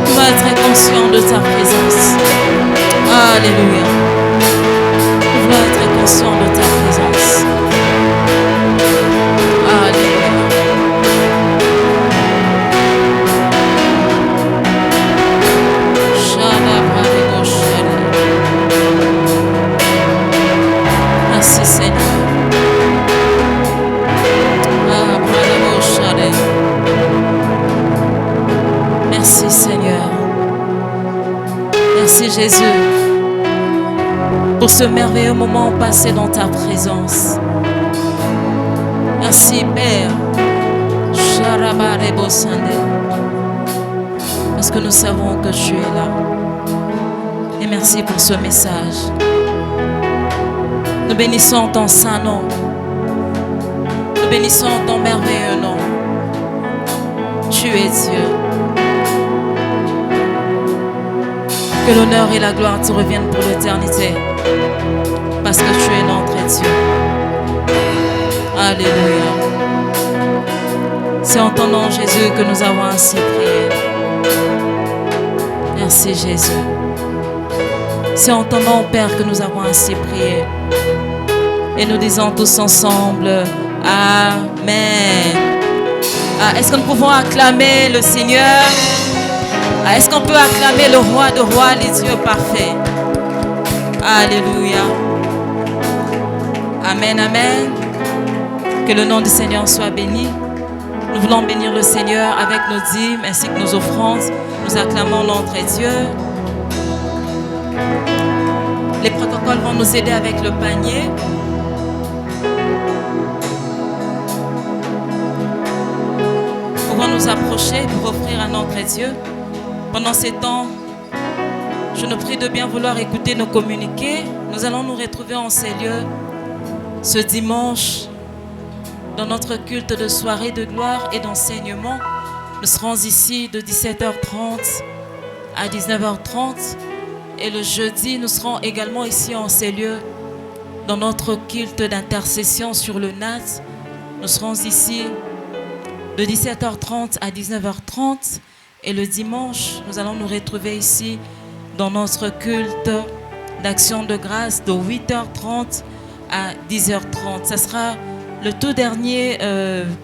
Nous voulons être conscients de ta présence. Alléluia. Nous voulons être conscients de ta présence. Alléluia. Merci Seigneur. Merci Seigneur. Merci Jésus pour ce merveilleux moment passé dans ta présence. Merci Père. Parce que nous savons que tu es là. Et merci pour ce message. Nous bénissons ton saint nom. Nous bénissons ton merveilleux nom. Tu es Dieu. Que l'honneur et la gloire te reviennent pour l'éternité. Parce que tu es notre Dieu. Alléluia. C'est en ton nom, Jésus, que nous avons ainsi prié. Merci, Jésus. C'est en ton nom, Père, que nous avons ainsi prié. Et nous disons tous ensemble, Amen. Est-ce que nous pouvons acclamer le Seigneur? Est-ce qu'on peut acclamer le roi de rois, les dieux parfaits? Alléluia. Amen, amen. Que le nom du Seigneur soit béni. Nous voulons bénir le Seigneur avec nos dîmes ainsi que nos offrandes. Nous acclamons notre Dieu. Les protocoles vont nous aider avec le panier. Nous pouvons nous approcher pour offrir à notre Dieu. Pendant ces temps, je nous prie de bien vouloir écouter nos communiqués. Nous allons nous retrouver en ces lieux ce dimanche dans notre culte de soirée de gloire et d'enseignement. Nous serons ici de 17h30 à 19h30 et le jeudi, nous serons également ici en ces lieux dans notre culte d'intercession sur le NAT. Nous serons ici de 17h30 à 19h30 et le dimanche, nous allons nous retrouver ici dans notre culte d'action de grâce de 8h30 à 10h30. Ce sera le tout dernier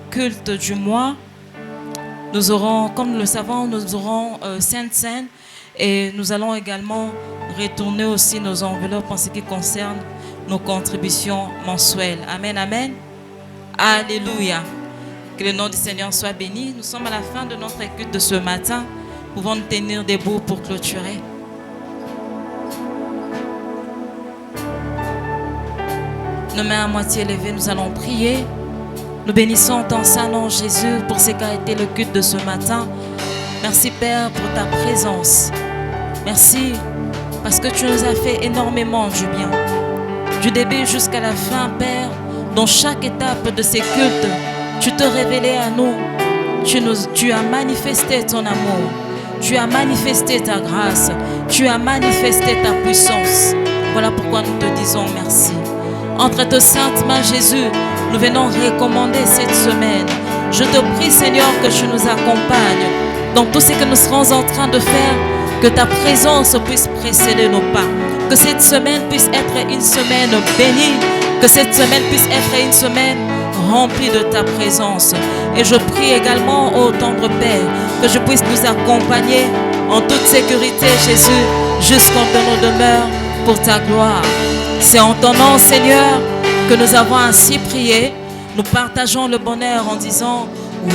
culte du mois. Nous aurons, comme nous le savons, nous aurons Sainte Seine et nous allons également retourner aussi nos enveloppes en ce qui concerne nos contributions mensuelles. Amen, amen. Alléluia. Que le nom du Seigneur soit béni. Nous sommes à la fin de notre culte de ce matin. Pouvons nous tenir debout pour clôturer. Nos mains à moitié levées, nous allons prier. Nous bénissons ton saint nom, Jésus, pour ce qu'a été le culte de ce matin. Merci, Père, pour ta présence. Merci, parce que tu nous as fait énormément du bien. Du début jusqu'à la fin, Père, dans chaque étape de ces cultes, tu te révélais à nous. Tu as manifesté ton amour. Tu as manifesté ta grâce. Tu as manifesté ta puissance. Voilà pourquoi nous te disons merci. Entre tes saintes mains, Jésus, nous venons recommander cette semaine. Je te prie, Seigneur, que tu nous accompagnes dans tout ce que nous serons en train de faire, que ta présence puisse précéder nos pas, que cette semaine puisse être une semaine bénie, que cette semaine puisse être une semaine remplie de ta présence. Et je prie également, ô tendre Père, que je puisse nous accompagner en toute sécurité, Jésus, jusqu'en nos demeures pour ta gloire. C'est en ton nom, Seigneur, que nous avons ainsi prié. Nous partageons le bonheur en disant,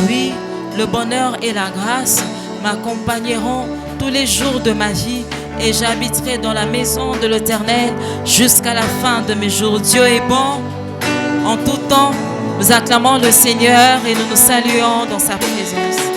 oui, le bonheur et la grâce m'accompagneront tous les jours de ma vie et j'habiterai dans la maison de l'Éternel jusqu'à la fin de mes jours. Dieu est bon en tout temps. Nous acclamons le Seigneur et nous nous saluons dans sa présence.